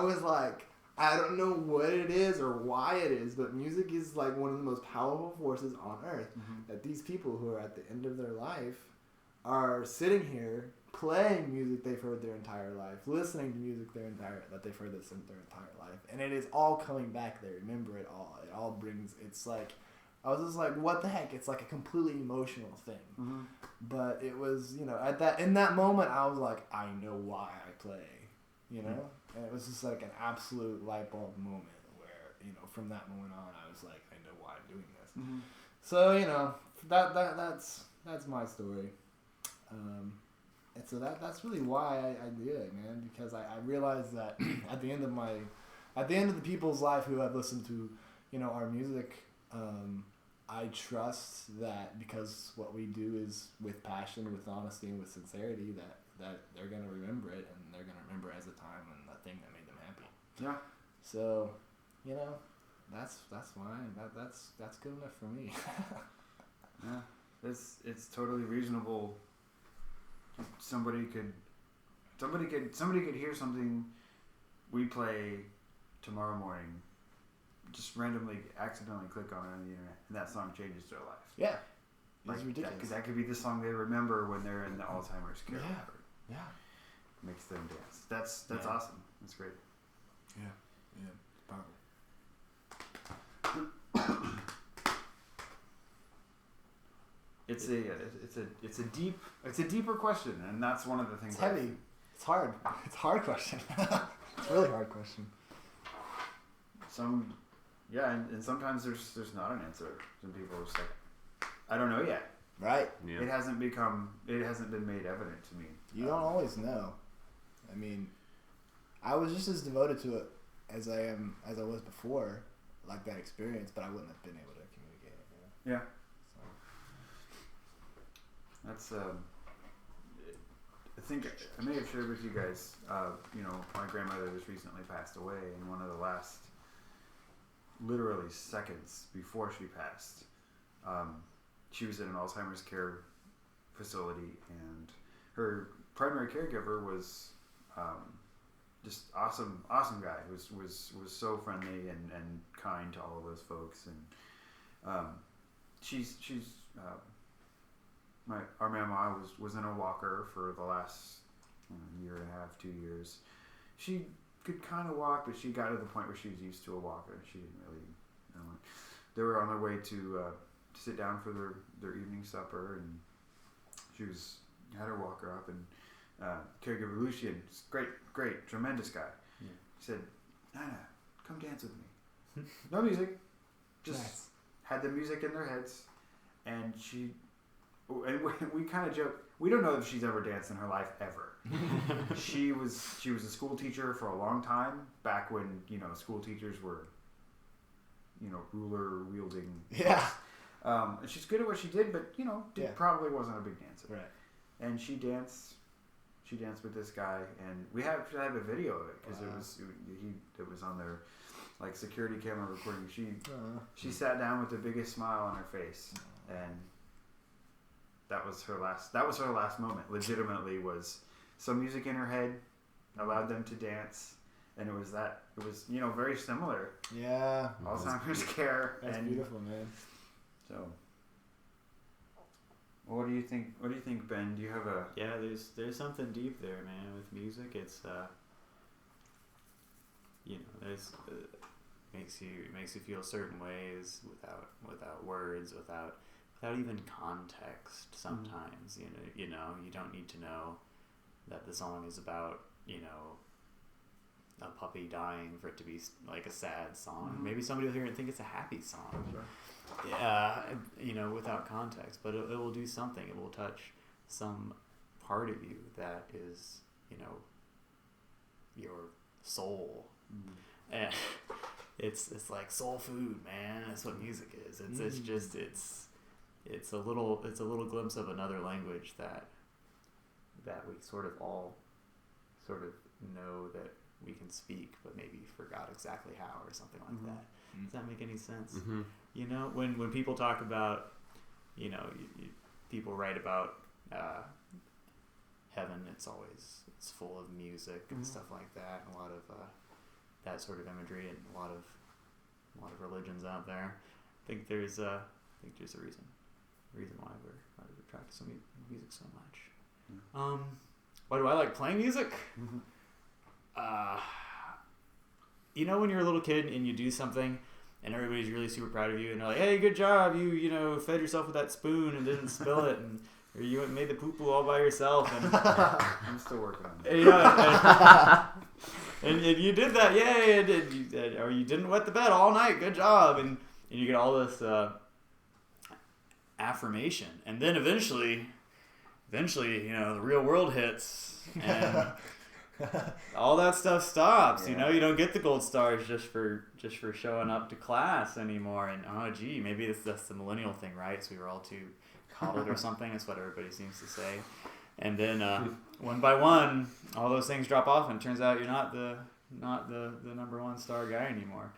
was like, I don't know what it is or why it is, but music is like one of the most powerful forces on earth. Mm-hmm. That these people who are at the end of their life are sitting here playing music they've heard their entire life, listening to music that they've heard this in their entire life, and it is all coming back. They remember it all. It all brings. It's like, I was just like, what the heck? It's like a completely emotional thing. Mm-hmm. But it was, in that moment, I was like, I know why I play. Mm-hmm. And it was just like an absolute light bulb moment where, from that moment on, I was like, I know why I'm doing this. Mm-hmm. So, that's my story. And so that's really why I did it, man, because I realized that at the end of the people's life who have listened to, our music, I trust that because what we do is with passion, with honesty, and with sincerity, that they're going to remember it, and they're going to remember it as a time and a thing that made them happy. Yeah. So, that's fine. That's good enough for me. Yeah. It's totally reasonable. Somebody could hear something we play tomorrow morning, just randomly, accidentally click on it on the internet, and that song changes their life. Yeah. It's ridiculous. That could be the song they remember when they're in the Alzheimer's care. Yeah. Makes them dance. That's awesome. That's great. Yeah. Powerful. It's a deeper question, and that's one of the things. It's heavy. It's hard. It's a hard question. It's a really hard question. And sometimes there's not an answer. Some people are just like, I don't know yet. Right. Yeah. It hasn't been made evident to me. You don't always know. I mean, I was just as devoted to it as I was before, like that experience, but I wouldn't have been able to communicate it. You know? Yeah. So. That's I think I may have shared with you guys. My grandmother just recently passed away, and one of the last, literally seconds before she passed, she was in an Alzheimer's care facility, and her primary caregiver was just awesome guy. Was so friendly and kind to all of those folks, and she's our mama was in a walker for the last year and a half, 2 years. She could kind of walk, but she got to the point where she was used to a walker. She didn't really know it. They were on their way to sit down for their evening supper, and she had her walker up, and caregiver Lucian, great, tremendous guy. Yeah. He said, "Nana, come dance with me." No music, just Nice. had the music in their heads, and we kind of joke. We don't know if she's ever danced in her life ever. She was a school teacher for a long time, back when school teachers were ruler wielding. Yeah. And she's good at what she did, but probably wasn't a big dancer. Right. And she danced with this guy, and we have to have a video of it because it was on their security camera recording. She sat down with the biggest smile on her face, and that was her last moment. Legitimately, was some music in her head allowed them to dance, and it was very similar. Yeah. Alzheimer's care. That's beautiful, man. So, what do you think? What do you think, Ben? Do you have a? Yeah, there's something deep there, man. With music, it's there's makes you feel certain ways without words, without even context. Sometimes you don't need to know that the song is about a puppy dying for it to be like a sad song. Mm-hmm. Maybe somebody will hear it and think it's a happy song. Sure. Without context, but it will do something. It will touch some part of you that is, your soul. Mm-hmm. And it's like soul food, man. That's what music is. It's a little glimpse of another language that we sort of all sort of know that we can speak, but maybe forgot exactly how or something like that. Does that make any sense? Mm-hmm. When people talk about, people write about heaven, it's full of music and stuff like that, and a lot of that sort of imagery, and a lot of religions out there. I think there's a reason why we're attracted to music so much. Why do I like playing music? When you're a little kid and you do something and everybody's really super proud of you and they're like, hey, good job, you fed yourself with that spoon and didn't spill it, or you made the poo-poo all by yourself, and I'm still working on it. And you did that, yay, or you didn't wet the bed all night, good job, and you get all this affirmation, and then eventually the real world hits, and all that stuff stops. Yeah. You don't get the gold stars just for showing up to class anymore. And maybe that's the millennial thing, right? So we were all too coddled or something. That's what everybody seems to say. And then one by one, all those things drop off, and it turns out you're not the number one star guy anymore.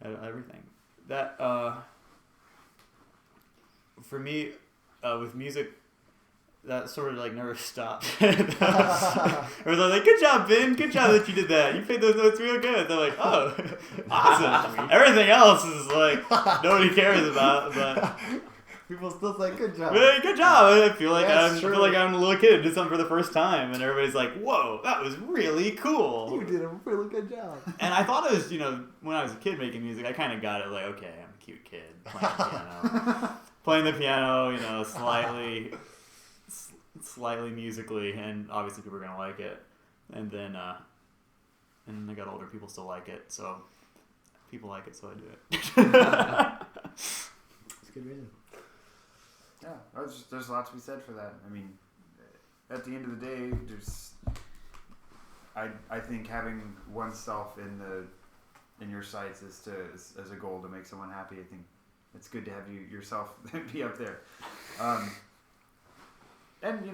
At everything that for me with music, that sort of never stopped. Or they're like, good job, Ben. Good job that you did that. You played those notes real good. They're like, oh, awesome. Everything else is nobody cares about. But People still say good job. Hey, good job. I feel like That's I true. feel like I'm a little kid who did something for the first time, and everybody's like, "Whoa, that was really cool." You did a really good job. And I thought it was, when I was a kid making music, I kind of got it. Like, okay, I'm a cute kid playing the piano, slightly musically, and obviously people are gonna like it. And then I got older, people still like it, so people like it, so I do it. It's a good reason. Yeah, there's a lot to be said for that. I mean, at the end of the day, I think having oneself in your sights as a goal to make someone happy. I think it's good to have yourself be up there, and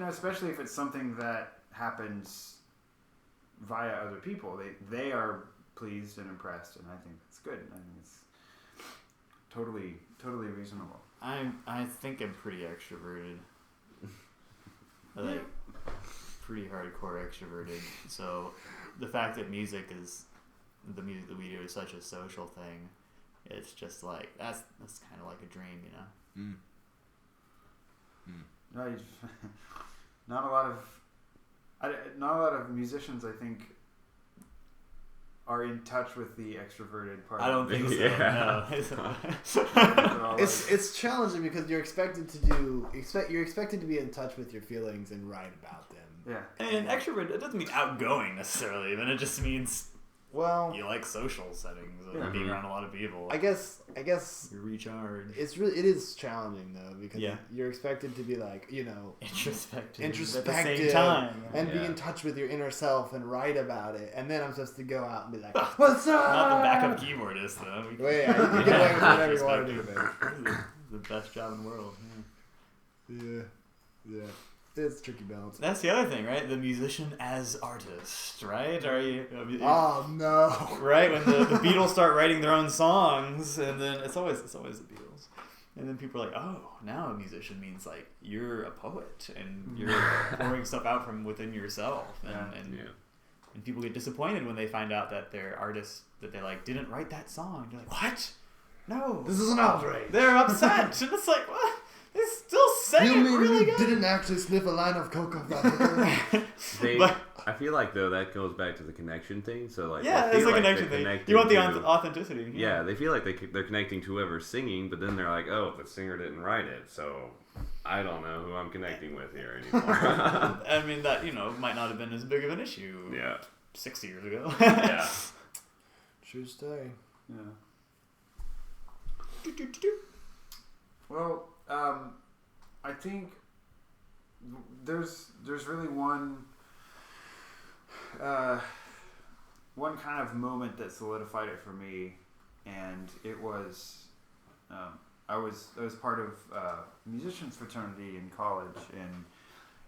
especially if it's something that happens via other people, they are pleased and impressed, and I think that's good. I think it's totally reasonable. I think I'm pretty extroverted. Like, pretty hardcore extroverted. So the fact that the music that we do is such a social thing, it's just like that's kind of like a dream, No, not a lot of musicians, I think, are in touch with the extroverted part. I don't think so. Yeah. No. It's challenging because you're expected to be in touch with your feelings and write about them. Yeah. And extrovert, it doesn't mean outgoing necessarily. Then it just means Well, you like social settings, Yeah. being around a lot of people. I guess You recharge. it is challenging though because Yeah. you're expected to be like Introspective. introspective At the same time. and be Yeah. in touch with your inner self and write about it, and then I'm supposed to go out and be like, "What's up?" Not the backup keyboardist though. Well, yeah, you can get away with whatever you want to do, man. The best job in the world. Yeah. Yeah. It's tricky balance. That's the other thing, right? The musician as artist, right? Are you? Oh no! Right when the Beatles start writing their own songs, and then it's always the Beatles, and then people are like, oh, now a musician means like you're a poet and you're pouring stuff out from within yourself, and people get disappointed when they find out that their artist that they like didn't write that song. They're like, what? No, This is an outrage. they're upset, and it's like, what? They still sang it really good. didn't actually sniff a line of coke off that. I feel like though that goes back to the connection thing. So like, Yeah, they it's feel a like connection they're thing. connecting You want the to- authenticity. Yeah, they feel like they're connecting to whoever's singing, but then they're like, oh, the singer didn't write it, so I don't know who I'm connecting with here anymore. I mean, that, might not have been as big of an issue Yeah. 60 years ago. Yeah. True story. Yeah. Well, I think there's really one kind of moment that solidified it for me, and it was I was part of musicians fraternity in college, and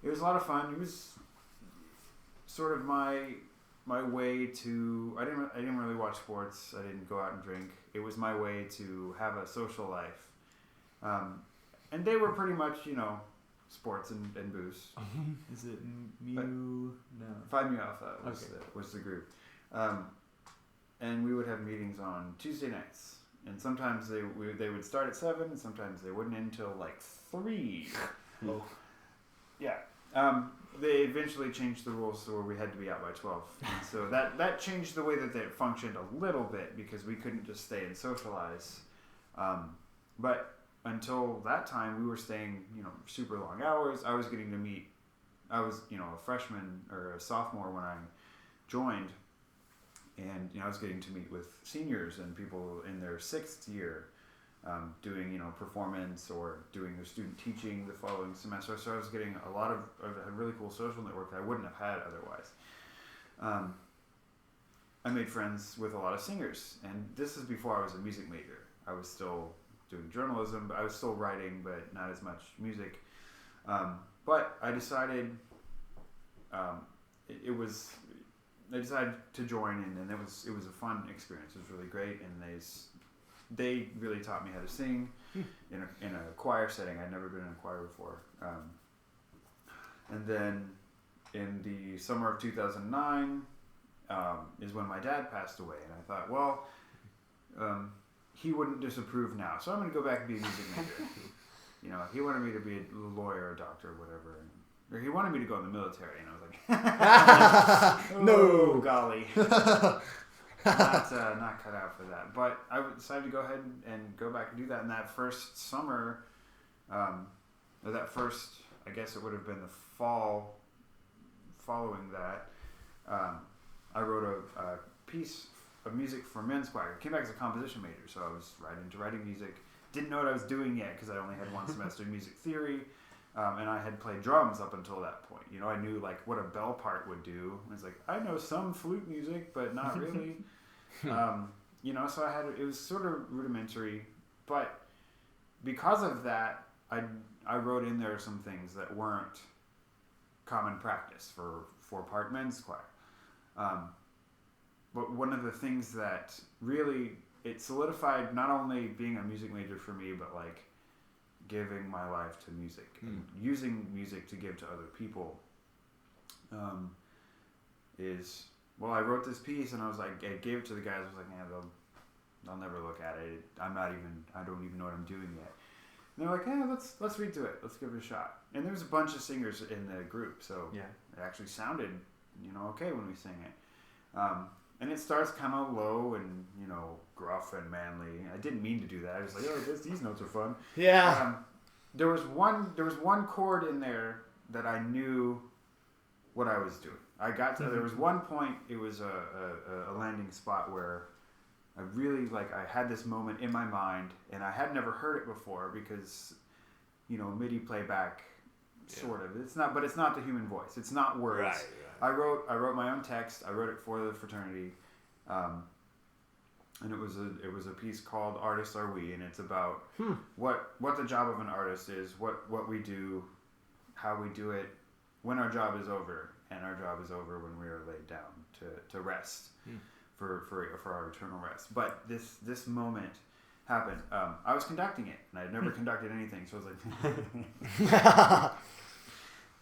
it was a lot of fun. It was sort of my way to I didn't really watch sports. I didn't go out and drink. It was my way to have a social life. And they were pretty much, sports and booze. Is it Mu? No. Phi Mu Alpha was, Okay. was the group. And we would have meetings on Tuesday nights. And sometimes they would start at 7, and sometimes they wouldn't end until like 3. Oh. Yeah. They eventually changed the rules so where we had to be out by 12. And so that changed the way that it functioned a little bit because we couldn't just stay and socialize. But until that time, we were staying, super long hours. I was getting to meet, I was, a freshman or a sophomore when I joined. And, I was getting to meet with seniors and people in their 6th year doing, performance or doing their student teaching the following semester. So I was getting a really cool social network that I wouldn't have had otherwise. I made friends with a lot of singers. And this is before I was a music major. I was still doing journalism, but I was still writing, but not as much music. But I decided I decided to join, and it was a fun experience. It was really great, and they really taught me how to sing in a choir setting. I'd never been in a choir before. And then in the summer of 2009 is when my dad passed away, and I thought, well, he wouldn't disapprove now, so I'm going to go back and be a music major. you know, he wanted me to be a lawyer, a doctor, whatever. Or he wanted me to go in the military, and I was like, No. golly. Not cut out for that. But I decided to go ahead and go back and do that. And that first summer, or that first, I guess it would have been the fall following that, I wrote a piece of music for men's choir. I came back as a composition major, so I was right into writing music. Didn't know what I was doing yet because I only had one semester in music theory. And I had played drums up until that point. You know, I knew like what a bell part would do. I was like, I know some flute music, but not really. You know, so it was sort of rudimentary. But because of that, I wrote in there some things that weren't common practice for four-part men's choir. But one of the things that really, it solidified not only being a music major for me, but like giving my life to music and using music to give to other people is, well, I wrote this piece and I was like, I gave it to the guys. I was like, yeah, they'll never look at it. I don't even know what I'm doing yet. And they're like, yeah, let's read through it. Let's give it a shot. And there was a bunch of singers in the group, so Yeah. it actually sounded, you know, okay when we sing it. And it starts kind of low and, you know, gruff and manly. I didn't mean to do that. I was like, oh, these notes are fun. Yeah. There was one chord in there that I knew what I was doing. I got to, there was one point, it was a landing spot where I really, like, I had this moment in my mind, and I had never heard it before because, you know, MIDI playback, sort of. It's not the human voice. It's not words. Right. I wrote my own text. I wrote it for the fraternity, and it was a piece called "Artists Are We," and it's about what the job of an artist is, what we do, how we do it, when our job is over, and our job is over when we are laid down to rest for our eternal rest. But this moment happened. I was conducting it, and I had never conducted anything, so I was like.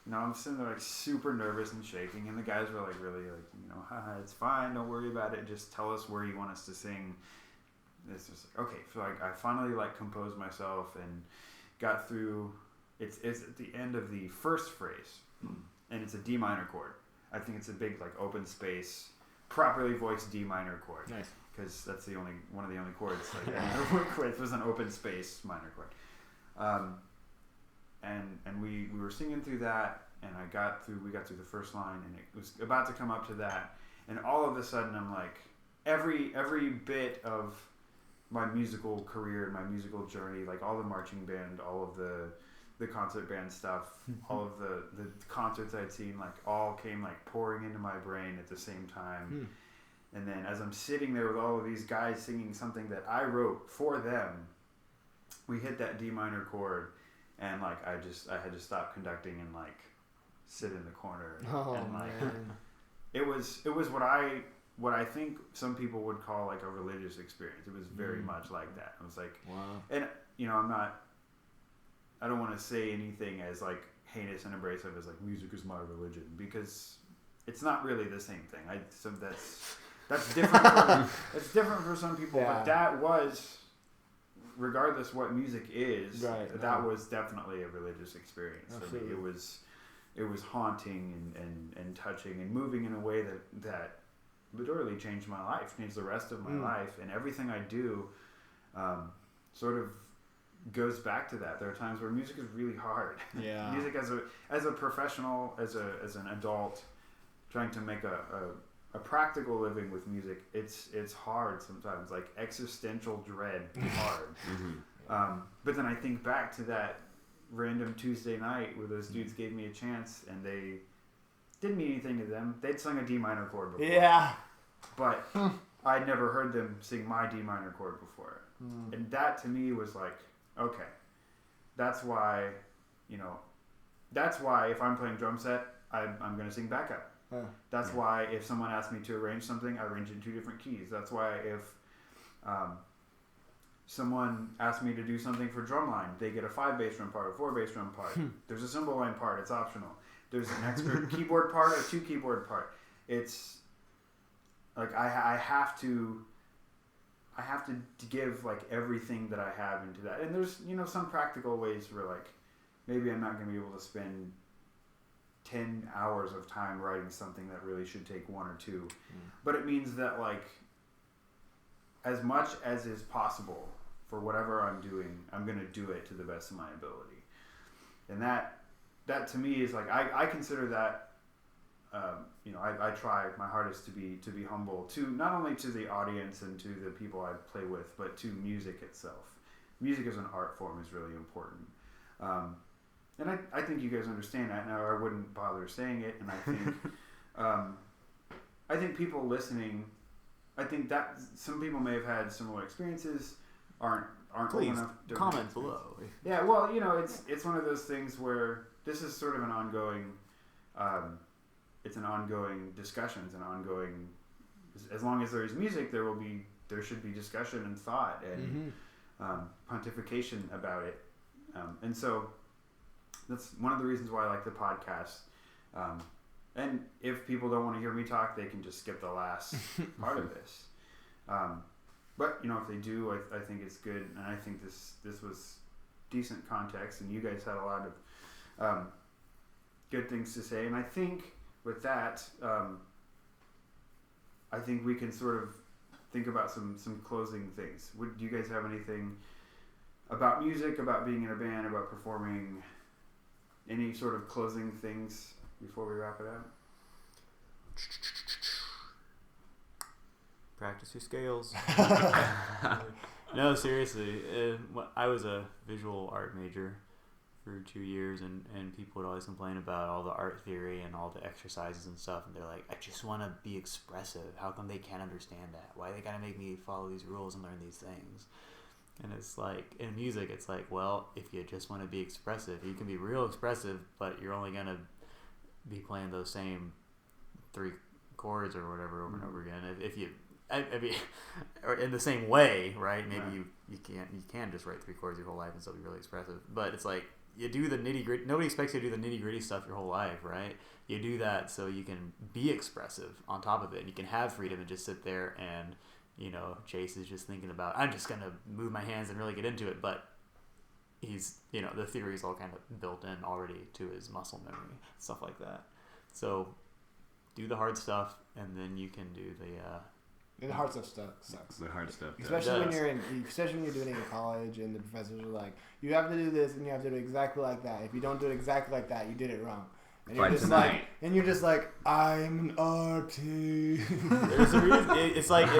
You know, I'm sitting there like super nervous and shaking, and the guys were like really like, you know, haha, it's fine, don't worry about it, just tell us where you want us to sing. It's just like, okay, so I finally like composed myself and got through. It's at the end of the first phrase, and it's a D minor chord. I think it's a big like open space, properly voiced D minor chord. Nice. Because that's one of the only chords like I work with was an open space minor chord. And we were singing through that, and we got through the first line, and it was about to come up to that, and all of a sudden I'm like, every bit of my musical career, my musical journey, like all the marching band, all of the concert band stuff, all of the concerts I'd seen, like all came like pouring into my brain at the same time. And then as I'm sitting there with all of these guys singing something that I wrote for them, we hit that D minor chord. And like I had to stop conducting and like sit in the corner and like man. it was what I think some people would call like a religious experience. It was very much like that. I was like, Wow. and you know, I don't want to say anything as like heinous and abrasive as like music is my religion, because it's not really the same thing. That's different. That's different for some people, Yeah. but that was. Regardless what music is, Right, that was definitely a religious experience for me. Absolutely. It was haunting and touching and moving in a way that literally changed my life, changed the rest of my life, and everything I do sort of goes back to that. There are times where music is really hard. Yeah. Music as a professional, as an adult, trying to make a practical living with music, it's hard sometimes, like existential dread hard. But then I think back to that random Tuesday night where those dudes gave me a chance, and they didn't mean anything to them. They'd sung a D minor chord before. Yeah. But I'd never heard them sing my D minor chord before. And that to me was like, okay, that's why if I'm playing drum set, I'm going to sing backup. That's why if someone asks me to arrange something, I arrange it in 2 different keys. That's why if someone asks me to do something for drumline, they get a 5 bass drum part, a 4 bass drum part. There's a cymbal line part, it's optional. There's an extra keyboard part, a 2 keyboard part. It's like I have to I have to give like everything that I have into that. And there's, you know, some practical ways where like maybe I'm not going to be able to spend 10 hours of time writing something that really should take 1 or 2. But it means that like as much as is possible for whatever I'm doing, I'm going to do it to the best of my ability. And that to me is like, I consider that, you know, I try my hardest to be humble to not only to the audience and to the people I play with, but to music itself. Music as an art form is really important. And I think you guys understand that. Now I wouldn't bother saying it, and I think I think people listening, I think that some people may have had similar experiences, aren't Please old enough. comment below. Yeah, well, you know, it's one of those things where this is sort of an ongoing. It's an ongoing discussion. It's an ongoing. As long as there is music, there should be discussion and thought and pontification about it, and so that's one of the reasons why I like the podcast. And if people don't want to hear me talk, they can just skip the last part of this. But you know, if they do, I think it's good, and I think this was decent context, and you guys had a lot of good things to say. And I think with that, I think we can sort of think about some closing things. Do you guys have anything about music, about being in a band, about performing? Any sort of closing things before we wrap it up? Practice your scales. No, seriously. I was a visual art major for 2 years, and people would always complain about all the art theory and all the exercises and stuff, and they're like, I just want to be expressive. How come they can't understand that? Why they gotta make me follow these rules and learn these things? And it's like, in music, it's like, well, if you just want to be expressive, you can be real expressive, but you're only going to be playing those same 3 chords or whatever over and over again. If you, I mean, or in the same way, right? Maybe you can just write 3 chords your whole life and still be really expressive. But it's like, you do the nitty gritty. Nobody expects you to do the nitty gritty stuff your whole life, right? You do that so you can be expressive on top of it, and you can have freedom and just sit there and, you know, Chase is just thinking about, I'm just going to move my hands and really get into it. But he's, you know, the theory is all kind of built in already to his muscle memory, stuff like that. So do the hard stuff, and then you can do The hard stuff sucks. The hard stuff. Especially when you're doing it in college, and the professors are like, you have to do this, and you have to do it exactly like that. If you don't do it exactly like that, you did it wrong. And you're just like, I'm an artist. There's a reason. It's like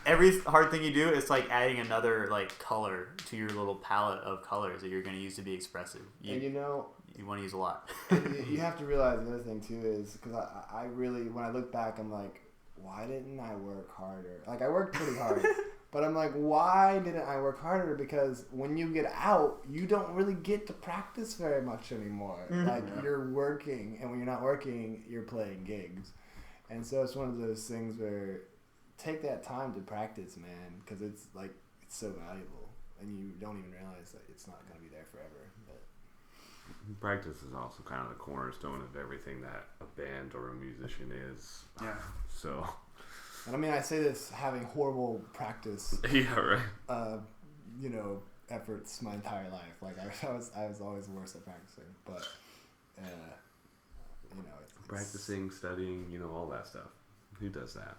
every hard thing you do, it's like adding another like color to your little palette of colors that you're going to use to be expressive. And you know, you want to use a lot. You have to realize another thing too is because I really, when I look back, I'm like, why didn't I work harder? Like, I worked pretty hard. But I'm like, why didn't I work harder? Because when you get out, you don't really get to practice very much anymore. Like, you're working, and when you're not working, you're playing gigs. And so it's one of those things where take that time to practice, man, because it's like, it's so valuable. And you don't even realize that it's not going to be there forever. But practice is also kind of the cornerstone of everything that a band or a musician is. Yeah. So... And I mean, I say this having horrible practice, yeah, right. Efforts my entire life. Like I was always worse at practicing, but it's practicing, studying, all that stuff. Who does that?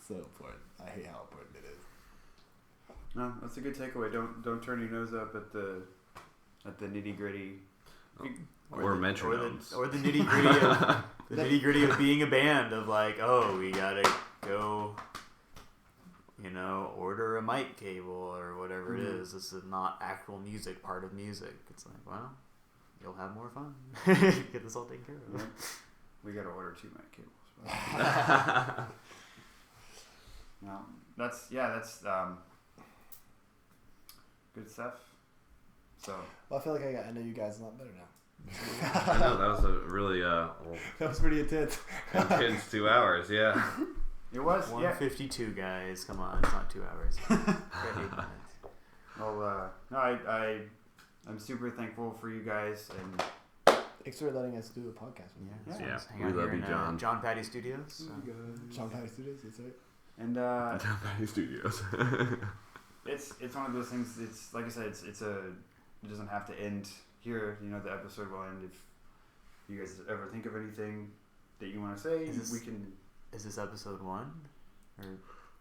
So important. I hate how important it is. No, that's a good takeaway. Don't turn your nose up at the nitty gritty. Or metronomes. Or the nitty gritty of the nitty gritty of being a band, of like, oh, we gotta go, order a mic cable or whatever it is. This is not actual music, part of music. It's like, well, you'll have more fun. Get this all taken care of. Yeah. We gotta order 2 mic cables. No, that's good stuff. So. Well, I feel like I know you guys a lot better now. I know, that was a really that was pretty intense. intense 2 hours, yeah. It was 152 guys. Come on, it's not 2 hours. Well, no, I'm super thankful for you guys, and thanks for letting us do a podcast with you. Yeah. Hang We out love here you, in John. John Patty Studios. John Patty Studios, that's right. And Down Valley Studios. it's one of those things. It's like I said. It doesn't have to end here. You know, the episode will end if you guys ever think of anything that you want to say. We can. Is this episode 1? Or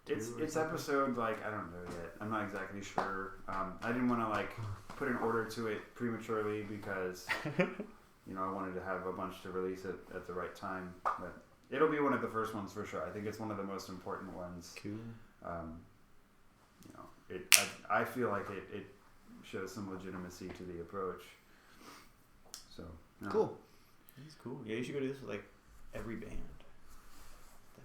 It's episode I don't know yet. I'm not exactly sure. I didn't want to put an order to it prematurely because I wanted to have a bunch to release it at the right time. But it'll be one of the first ones for sure. I think it's one of the most important ones. Cool. I feel like it shows some legitimacy to the approach. So Cool. That's cool. Yeah, you should go do this with every band.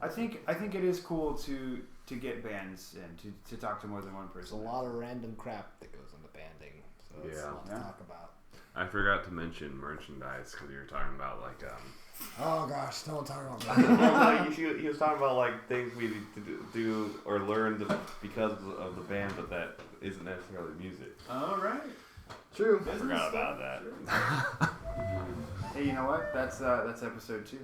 I think it is cool to get bands in to talk to more than one person. There's a lot of random crap that goes into banding, so it's a lot to talk about. I forgot to mention merchandise because you were talking about Oh gosh, don't talk about that. well, he was talking about things we need to do or learn because of the band, but that isn't necessarily music. All right. True. I forgot about that. Hey, you know what? That's episode 2.